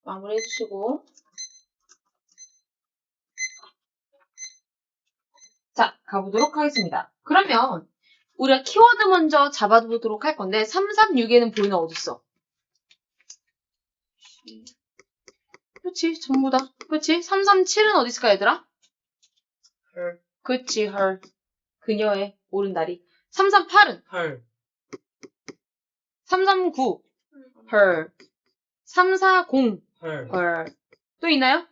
마무리 해주시고. 자, 가보도록 하겠습니다. 그러면 우리가 키워드 먼저 잡아보도록 할 건데 336에는 보이는 어딨어? 그치, 전부 다. 그치? 337은 어디 있을까, 얘들아? her, 그치, her. 그녀의 오른다리. 338은? her, 339, her. 340, her, her. 또 있나요?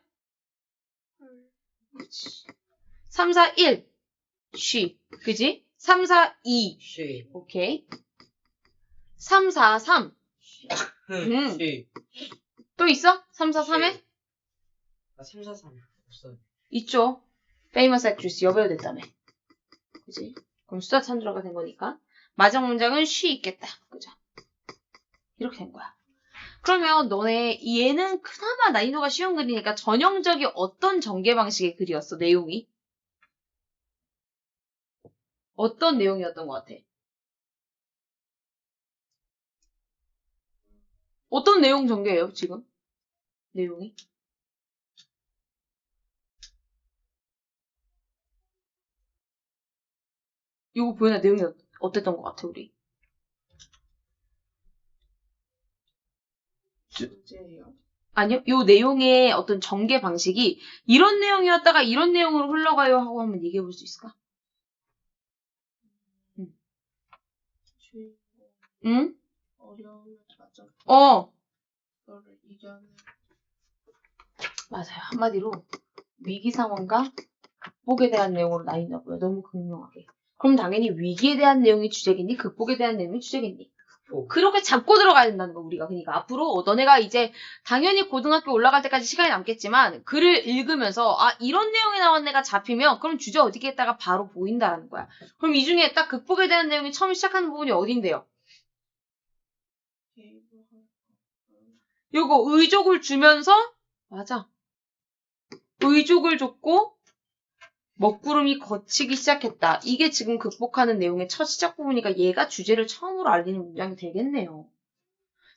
341, she. 그지? 342, she, 오케이. 343, she. 또 있어? 343에? 아, 343. 없어. 있죠. famous actress, 여배우 됐다며. 그지? 그럼 수다 찬주라가 된 거니까. 마지막 문장은 she 있겠다. 그죠? 이렇게 된 거야. 그러면 너네 얘는 그나마 난이도가 쉬운 글이니까 전형적인 어떤 전개 방식의 글이었어, 내용이? 어떤 내용이었던 것 같아? 어떤 내용 전개예요, 지금? 내용이? 이거 보이나 내용이 어땠던 것 같아, 우리? 주제예요. 아니요, 요 내용의 어떤 전개 방식이 이런 내용이었다가 이런 내용으로 흘러가요 하고 한번 얘기해 볼 수 있을까? 주인공 응? 어려움을 가져 그거를 이겨내. 맞아요. 한마디로 위기 상황과 극복에 대한 내용으로 나뉜다고요. 너무 극명하게. 그럼 당연히 위기에 대한 내용이 주제겠니? 극복에 대한 내용이 주제겠니? 그렇게 잡고 들어가야 된다는 거, 우리가. 그러니까 앞으로 너네가 이제 당연히 고등학교 올라갈 때까지 시간이 남겠지만 글을 읽으면서 아, 이런 내용이 나온 애가 잡히면 그럼 주제 어디겠다가 바로 보인다라는 거야. 그럼 이 중에 딱 극복에 대한 내용이 처음 시작하는 부분이 어딘데요? 요거 의족을 주면서 맞아. 의족을 줬고 먹구름이 걷히기 시작했다. 이게 지금 극복하는 내용의 첫 시작 부분이니까 얘가 주제를 처음으로 알리는 문장이 되겠네요.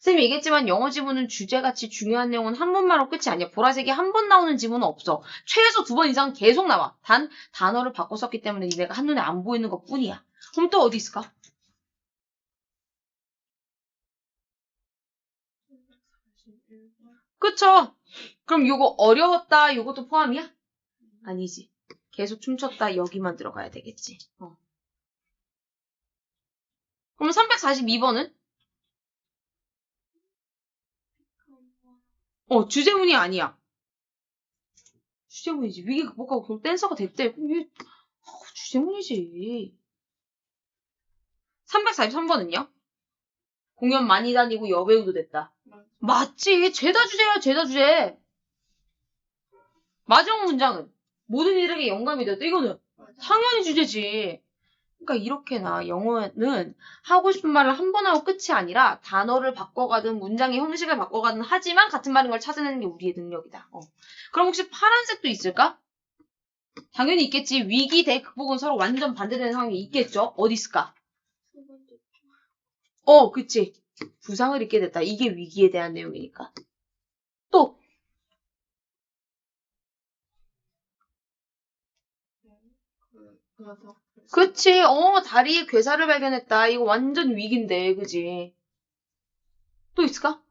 쌤이 얘기했지만 영어 지문은 주제같이 중요한 내용은 한 번만으로 끝이 아니야. 보라색이 한 번 나오는 지문은 없어. 최소 2번 이상 계속 나와. 단 단어를 바꿔 썼기 때문에 니네가 한눈에 안 보이는 것 뿐이야. 그럼 또 어디 있을까? 그쵸? 그럼 요거 어려웠다 요것도 포함이야? 아니지. 계속 춤췄다 여기만 들어가야 되겠지. 그럼 342번은? 주제문이 아니야. 주제문이지. 위기 극복하고 그럼 댄서가 됐대. 그럼 이게 주제문이지. 343번은요? 공연 많이 다니고 여배우도 됐다. 맞지. 죄다 주제야. 죄다 주제. 마지막 문장은 모든 이들에게 영감이 되었다. 이거는 당연히 주제지. 그러니까 이렇게나 영어는 하고 싶은 말을 한 번 하고 끝이 아니라 단어를 바꿔가든 문장의 형식을 바꿔가든 하지만 같은 말인 걸 찾아내는 게 우리의 능력이다. 그럼 혹시 파란색도 있을까? 당연히 있겠지. 위기 대 극복은 서로 완전 반대되는 상황이 있겠죠. 어디 있을까? 세 번째 줄. 그치. 부상을 입게 됐다. 이게 위기에 대한 내용이니까. 또 그래서 그치. 다리에 괴사를 발견했다. 이거 완전 위기인데, 그지? 또 있을까?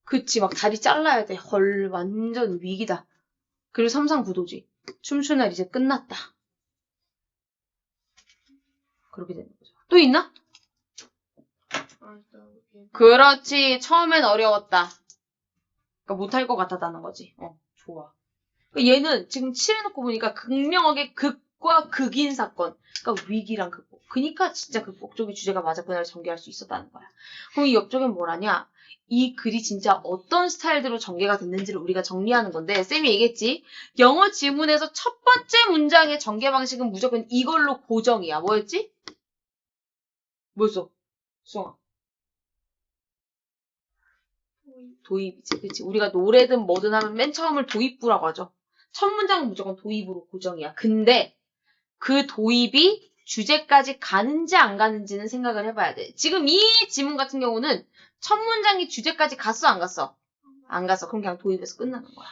그치. 막 다리 잘라야 돼. 헐, 완전 위기다. 그리고 삼상구도지. 춤추는 날 이제 끝났다. 그렇게 되는 거죠. 또 있나? 그렇지. 처음엔 어려웠다. 그러니까 못할 것 같았다는 거지. 좋아. 그러니까 얘는 지금 칠해놓고 보니까 극명하게 극과 극인 사건. 그러니까 위기랑 극복. 그러니까 진짜 극복 쪽의 주제가 맞았구나를 전개할 수 있었다는 거야. 그럼 이 옆쪽엔 뭐라냐? 이 글이 진짜 어떤 스타일대로 전개가 됐는지를 우리가 정리하는 건데 쌤이 얘기했지. 영어 지문에서 첫 번째 문장의 전개 방식은 무조건 이걸로 고정이야. 뭐였지? 뭐였어? 수영아. 도입이지. 그치? 우리가 노래든 뭐든 하면 맨 처음을 도입부라고 하죠. 첫 문장은 무조건 도입으로 고정이야. 근데 그 도입이 주제까지 가는지 안 가는지는 생각을 해봐야 돼. 지금 이 지문 같은 경우는 첫 문장이 주제까지 갔어 안 갔어? 안 갔어. 그럼 그냥 도입에서 끝나는 거야.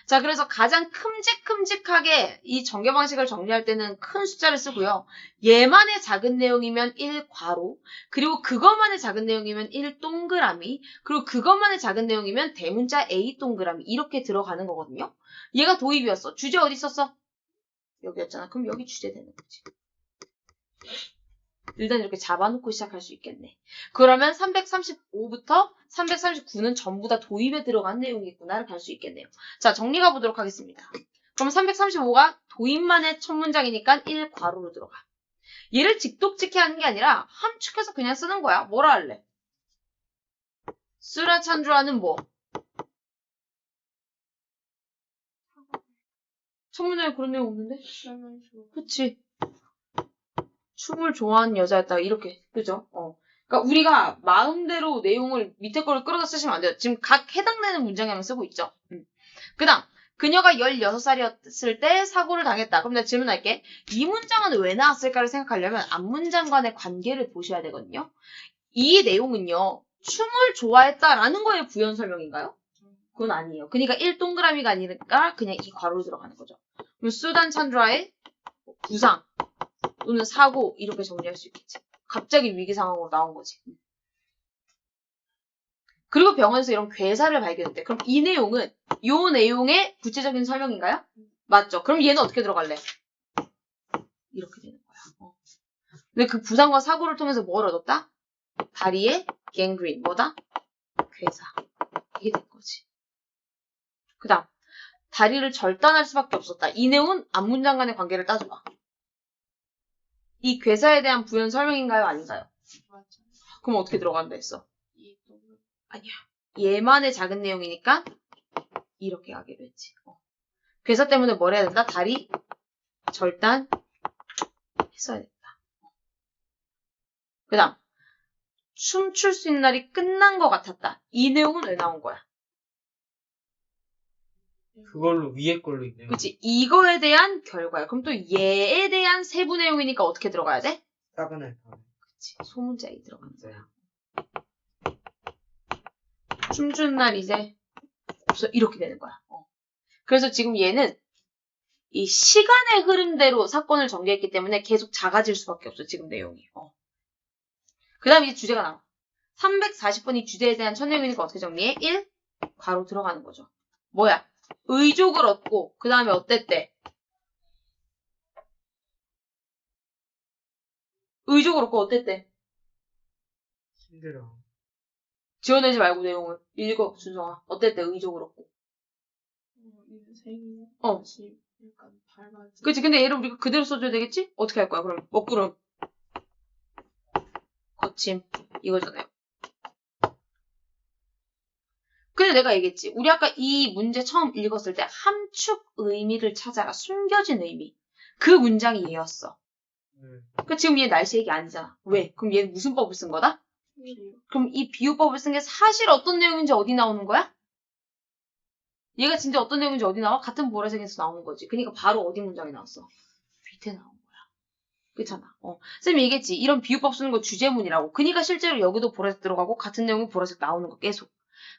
자, 그래서 가장 큼직큼직하게 이 전개 방식을 정리할 때는 큰 숫자를 쓰고요. 얘만의 작은 내용이면 1괄호, 그리고 그것만의 작은 내용이면 1동그라미, 그리고 그것만의 작은 내용이면 대문자 A 동그라미 이렇게 들어가는 거거든요. 얘가 도입이었어. 주제 어디 있었어? 여기였잖아. 그럼 여기 주제 되는 거지. 일단 이렇게 잡아놓고 시작할 수 있겠네. 그러면 335부터 339는 전부 다 도입에 들어간 내용이구나를 갈 수 있겠네요. 자, 정리가 보도록 하겠습니다. 그럼 335가 도입만의 첫 문장이니까 1괄호로 들어가. 얘를 직독직해 하는 게 아니라 함축해서 그냥 쓰는 거야. 뭐라 할래? 쓰라찬드라는 뭐? 첫 문장에 그런 내용 없는데? 그치. 춤을 좋아하는 여자였다. 이렇게. 그죠? 그러니까 우리가 마음대로 내용을 밑에 거를 끌어다 쓰시면 안 돼요. 지금 각 해당되는 문장에만 쓰고 있죠. 그 다음. 그녀가 16살이었을 때 사고를 당했다. 그럼 내가 질문할게. 이 문장은 왜 나왔을까를 생각하려면 앞문장과의 관계를 보셔야 되거든요. 이 내용은요. 춤을 좋아했다라는 거의 부연 설명인가요? 그건 아니에요. 그러니까 1동그라미가 아니니까 그냥 이 괄호로 들어가는 거죠. 그럼 수단 찬드라의 부상 또는 사고 이렇게 정리할 수 있겠지. 갑자기 위기 상황으로 나온 거지. 그리고 병원에서 이런 괴사를 발견했대. 그럼 이 내용은 이 내용의 구체적인 설명인가요? 맞죠. 그럼 얘는 어떻게 들어갈래? 이렇게 되는 거야. 근데 그 부상과 사고를 통해서 뭘 얻었다? 다리에 갱그린 뭐다? 괴사. 이게 된 거지. 그 다음 다리를 절단할 수밖에 없었다. 이 내용은 앞문장 간의 관계를 따져봐. 이 괴사에 대한 부연 설명인가요? 아닌가요? 맞아. 그럼 어떻게 들어간다 했어? 아니야. 얘만의 작은 내용이니까 이렇게 가기로 했지. 괴사 때문에 뭘 해야 된다? 다리 절단 했어야 된다. 그 다음 춤출 수 있는 날이 끝난 것 같았다. 이 내용은 왜 나온 거야? 그걸로 위에 걸로 있네요. 그치? 이거에 대한 결과야. 그럼 또 얘에 대한 세부 내용이니까 어떻게 들어가야 돼? 작은 애. 그치? 소문자에 들어가는 거야. 춤추는 날 이제 없어. 이렇게 되는 거야. 그래서 지금 얘는 이 시간의 흐름대로 사건을 전개했기 때문에 계속 작아질 수밖에 없어. 지금 내용이. 그 다음에 이제 주제가 나와. 340번이 주제에 대한 첫 내용이니까 어떻게 정리해? 1. 괄호 들어가는 거죠. 뭐야? 의족을 얻고 그 다음에 어땠대? 의족을 얻고 어땠대? 힘들어. 지워내지 말고 내용을 읽어 준성아. 어땠대? 의족을 얻고. 인생이 다시 약간 밝아지. 그치? 근데 얘를 우리가 그대로 써줘야 되겠지? 어떻게 할 거야? 그럼 먹구름 거침 이거잖아요. 근데 내가 얘기했지. 우리 아까 이 문제 처음 읽었을 때 함축 의미를 찾아라. 숨겨진 의미. 그 문장이 얘였어. 그 지금 얘 날씨 얘기 아니잖아. 왜? 그럼 얘는 무슨 법을 쓴 거다? 그럼 이 비유법을 쓴 게 사실 어떤 내용인지 어디 나오는 거야? 얘가 진짜 어떤 내용인지 어디 나와? 같은 보라색에서 나오는 거지. 그러니까 바로 어디 문장에 나왔어? 밑에 나온 거야. 그렇잖아. 쌤이 얘기했지. 이런 비유법 쓰는 거 주제문이라고. 그러니까 실제로 여기도 보라색 들어가고 같은 내용이 보라색 나오는 거 계속.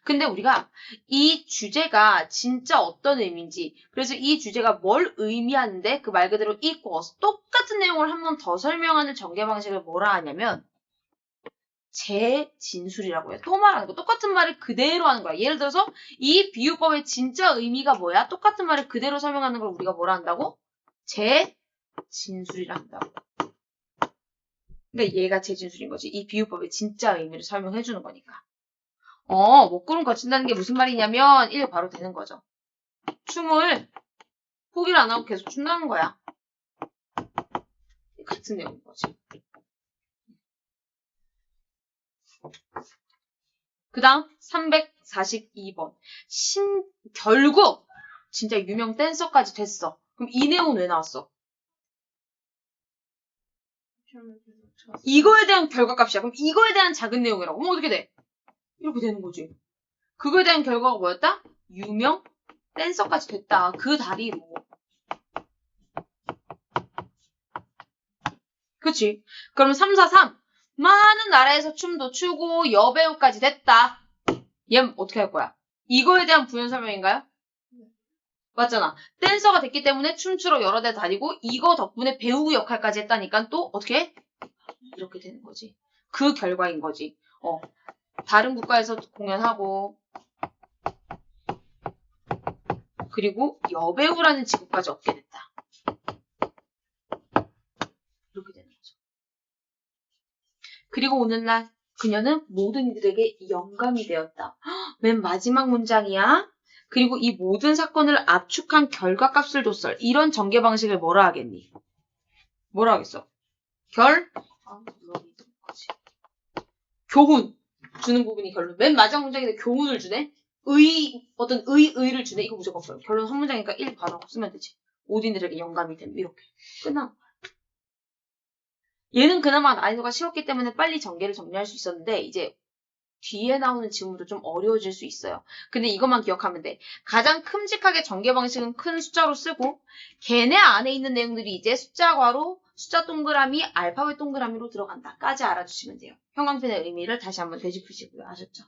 근데 우리가 이 주제가 진짜 어떤 의미인지, 그래서 이 주제가 뭘 의미하는데 그 말 그대로 equals, 똑같은 내용을 한 번 더 설명하는 전개 방식을 뭐라 하냐면 재진술이라고 해요. 또 말하는 거. 똑같은 말을 그대로 하는 거야. 예를 들어서 이 비유법의 진짜 의미가 뭐야? 똑같은 말을 그대로 설명하는 걸 우리가 뭐라 한다고? 재진술이라 한다고. 그러니까 얘가 재진술인 거지. 이 비유법의 진짜 의미를 설명해 주는 거니까. 먹구름 거친다는 게 무슨 말이냐면 1 바로 되는 거죠. 춤을 포기를 안 하고 계속 춘다는 거야. 같은 내용인 거지. 그 다음 342번. 결국 진짜 유명 댄서까지 됐어. 그럼 이 내용은 왜 나왔어? 이거에 대한 결과값이야. 그럼 이거에 대한 작은 내용이라고. 그럼 어떻게 돼? 이렇게 되는 거지. 그거에 대한 결과가 뭐였다? 유명 댄서까지 됐다. 그 다리로. 그치? 그럼 343. 많은 나라에서 춤도 추고 여배우까지 됐다. 얘는 어떻게 할 거야? 이거에 대한 부연 설명인가요? 맞잖아. 댄서가 됐기 때문에 춤추러 여러 데 다니고 이거 덕분에 배우 역할까지 했다니까 또 어떻게 해? 이렇게 되는 거지. 그 결과인 거지. 다른 국가에서 공연하고 그리고 여배우라는 직업까지 얻게 됐다. 이렇게 되는 거죠. 그리고 오늘날 그녀는 모든 이들에게 영감이 되었다. 맨 마지막 문장이야. 그리고 이 모든 사건을 압축한 결과값을 줬어. 이런 전개 방식을 뭐라 하겠니? 뭐라 하겠어? 교훈 주는 부분이 결론. 맨 마지막 문장인데 교훈을 주네? 어떤 의를 주네? 이거 무조건 없어요. 결론 한 문장이니까 1 바로 쓰면 되지. 모든이들에게 영감이 됨. 이렇게. 끝난 거야. 얘는 그나마 난이도가 쉬웠기 때문에 빨리 전개를 정리할 수 있었는데 이제 뒤에 나오는 지문도 좀 어려워질 수 있어요. 근데 이것만 기억하면 돼. 가장 큼직하게 전개 방식은 큰 숫자로 쓰고 걔네 안에 있는 내용들이 이제 숫자 괄호, 숫자 동그라미, 알파벳 동그라미로 들어간다까지 알아주시면 돼요. 형광펜의 의미를 다시 한번 되짚으시고요. 아셨죠?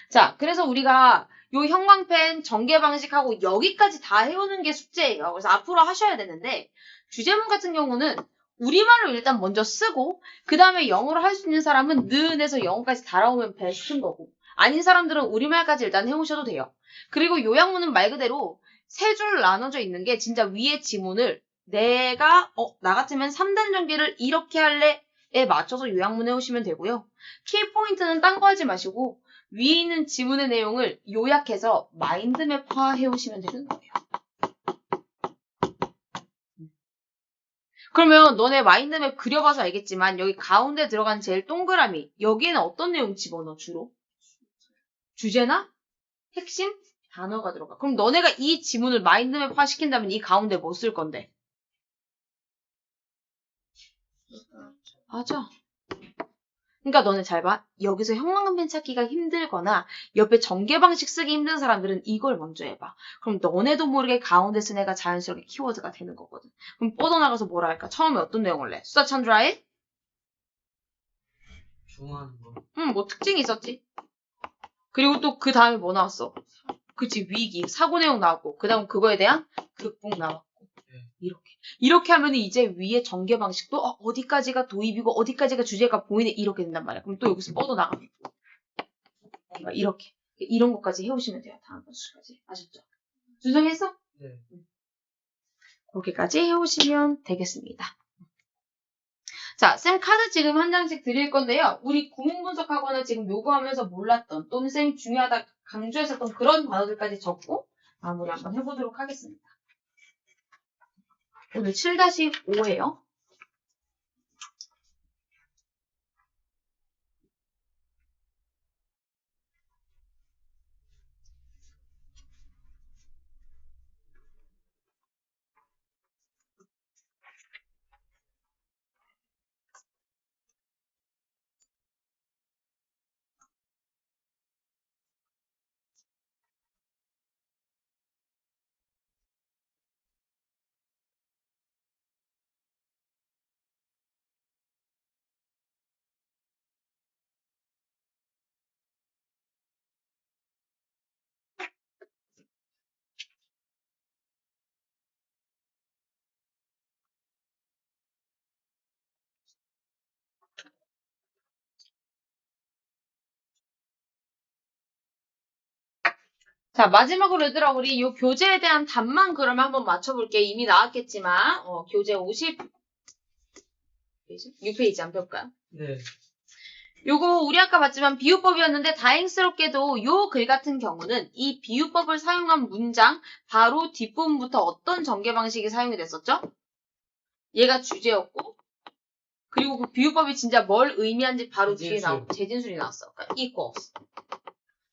자, 그래서 우리가 요 형광펜 전개 방식하고 여기까지 다 해오는 게 숙제예요. 그래서 앞으로 하셔야 되는데 주제문 같은 경우는 우리말로 일단 먼저 쓰고 그 다음에 영어로 할 수 있는 사람은 느에서 영어까지 달아오면 베스트인 거고 아닌 사람들은 우리말까지 일단 해오셔도 돼요. 그리고 요약문은 말 그대로 세 줄 나눠져 있는 게 진짜 위에 지문을 내가 나 같으면 3단 전개를 이렇게 할래에 맞춰서 요약문 해오시면 되고요. 키포인트는 딴 거 하지 마시고 위에 있는 지문의 내용을 요약해서 마인드맵화 해오시면 되는 거예요. 그러면 너네 마인드맵 그려봐서 알겠지만 여기 가운데 들어간 제일 동그라미 여기에는 어떤 내용 집어넣어 주로? 주제나 핵심 단어가 들어가. 그럼 너네가 이 지문을 마인드맵화 시킨다면 이 가운데 뭐 쓸 건데? 맞아. 그러니까 너네 잘 봐. 여기서 형광펜 찾기가 힘들거나 옆에 전개 방식 쓰기 힘든 사람들은 이걸 먼저 해봐. 그럼 너네도 모르게 가운데 쓴 애가 자연스럽게 키워드가 되는 거거든. 그럼 뻗어나가서 뭐라 할까? 처음에 어떤 내용을 내? 수다 찬드라의? 좋아하는 거. 뭐 특징이 있었지. 그리고 또 그 다음에 뭐 나왔어? 그치, 위기, 사고 내용 나왔고 그 다음 그거에 대한 극복 나왔고 이렇게 하면 이제 위에 전개 방식도 어디까지가 도입이고 어디까지가 주제가 보이네 이렇게 된단 말이야. 그럼 또 여기서 뻗어나가면 이렇게 이런 것까지 해오시면 돼요. 다음 번수까지 아셨죠? 준성했어? 네. 그렇게까지 해오시면 되겠습니다. 자, 쌤 카드 지금 한 장씩 드릴 건데요. 우리 구문 분석학원을 지금 요구하면서 몰랐던 또는 쌤이 중요하다 강조했었던 그런 단어들까지 적고 마무리 한번 해보도록 하겠습니다. 오늘 7-5예요. 자, 마지막으로 얘들아, 우리 이 교재에 대한 답만 그러면 한번 맞춰볼게. 이미 나왔겠지만, 교재 56페이지 안 펴볼까요? 네. 요거 우리 아까 봤지만 비유법이었는데 다행스럽게도 요 글 같은 경우는 이 비유법을 사용한 문장 바로 뒷부분부터 어떤 전개 방식이 사용이 됐었죠? 얘가 주제였고 그리고 그 비유법이 진짜 뭘 의미한지 바로 뒤에 재진술이 나왔어. 그러니까 equals.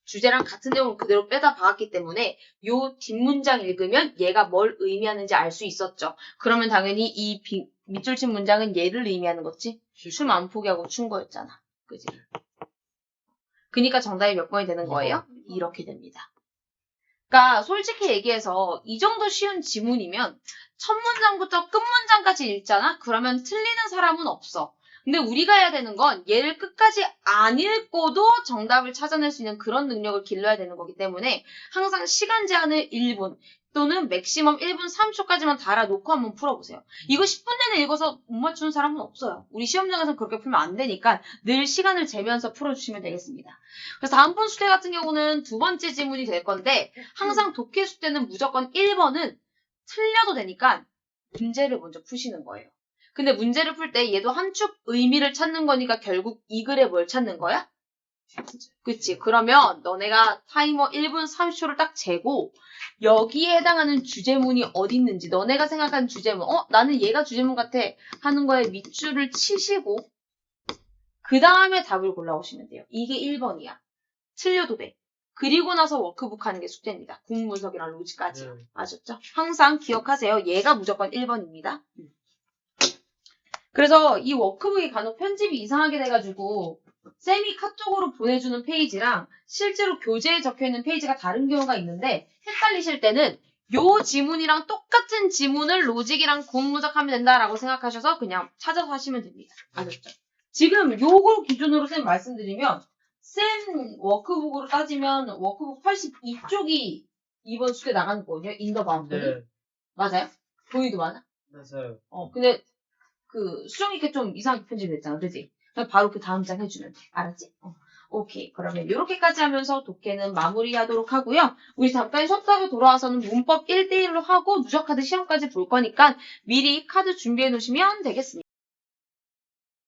주제랑 같은 내용을 그대로 빼다 박았기 때문에 요 뒷문장 읽으면 얘가 뭘 의미하는지 알 수 있었죠. 그러면 당연히 이 밑줄 친 문장은 얘를 의미하는 거지. 춤 안 포기하고 춘 거였잖아. 그지? 그러니까 정답이 몇 번이 되는 거예요? 이렇게 됩니다. 그러니까 솔직히 얘기해서 이 정도 쉬운 지문이면 첫 문장부터 끝 문장까지 읽잖아? 그러면 틀리는 사람은 없어. 근데 우리가 해야 되는 건 얘를 끝까지 안 읽고도 정답을 찾아낼 수 있는 그런 능력을 길러야 되는 거기 때문에 항상 시간 제한을 1분 또는 맥시멈 1분 3초까지만 달아놓고 한번 풀어보세요. 이거 10분 내내 읽어서 못 맞추는 사람은 없어요. 우리 시험장에서 그렇게 풀면 안 되니까 늘 시간을 재면서 풀어주시면 되겠습니다. 그래서 다음번 숙제 같은 경우는 두 번째 지문이 될 건데 항상 독해 숙제는 무조건 1번은 틀려도 되니까 문제를 먼저 푸시는 거예요. 근데 문제를 풀 때 얘도 한 축 의미를 찾는 거니까 결국 이 글에 뭘 찾는 거야? 그치? 그러면 너네가 타이머 1분 30초를 딱 재고 여기에 해당하는 주제문이 어디 있는지 너네가 생각하는 주제문 나는 얘가 주제문 같아 하는 거에 밑줄을 치시고 그 다음에 답을 골라오시면 돼요. 이게 1번이야. 틀려도 돼. 그리고 나서 워크북 하는 게 숙제입니다. 구문 분석이랑 로직까지. 아셨죠? 항상 기억하세요. 얘가 무조건 1번입니다. 그래서 이 워크북이 간혹 편집이 이상하게 돼가지고 쌤이 카톡으로 보내주는 페이지랑 실제로 교재에 적혀있는 페이지가 다른 경우가 있는데 헷갈리실 때는 요 지문이랑 똑같은 지문을 로직이랑 구문 분석하면 된다라고 생각하셔서 그냥 찾아서 하시면 됩니다. 아셨죠? 지금 요걸 기준으로 쌤 말씀드리면 쌤 워크북으로 따지면 워크북 82쪽이 이번 숙제 나가는 거거든요. 인더 바운드는. 네. 맞아요? 보이도 맞아? 맞아요. 근데 그 수정 있게 좀 이상하게 편집됐잖아. 그지? 그럼 바로 그 다음 장 해주면 돼. 알았지? 오케이. 그러면 이렇게까지 하면서 독해는 마무리하도록 하고요. 우리 잠깐 쉬었다가 돌아와서는 문법 1대1로 하고 누적카드 시험까지 볼 거니까 미리 카드 준비해 놓으시면 되겠습니다.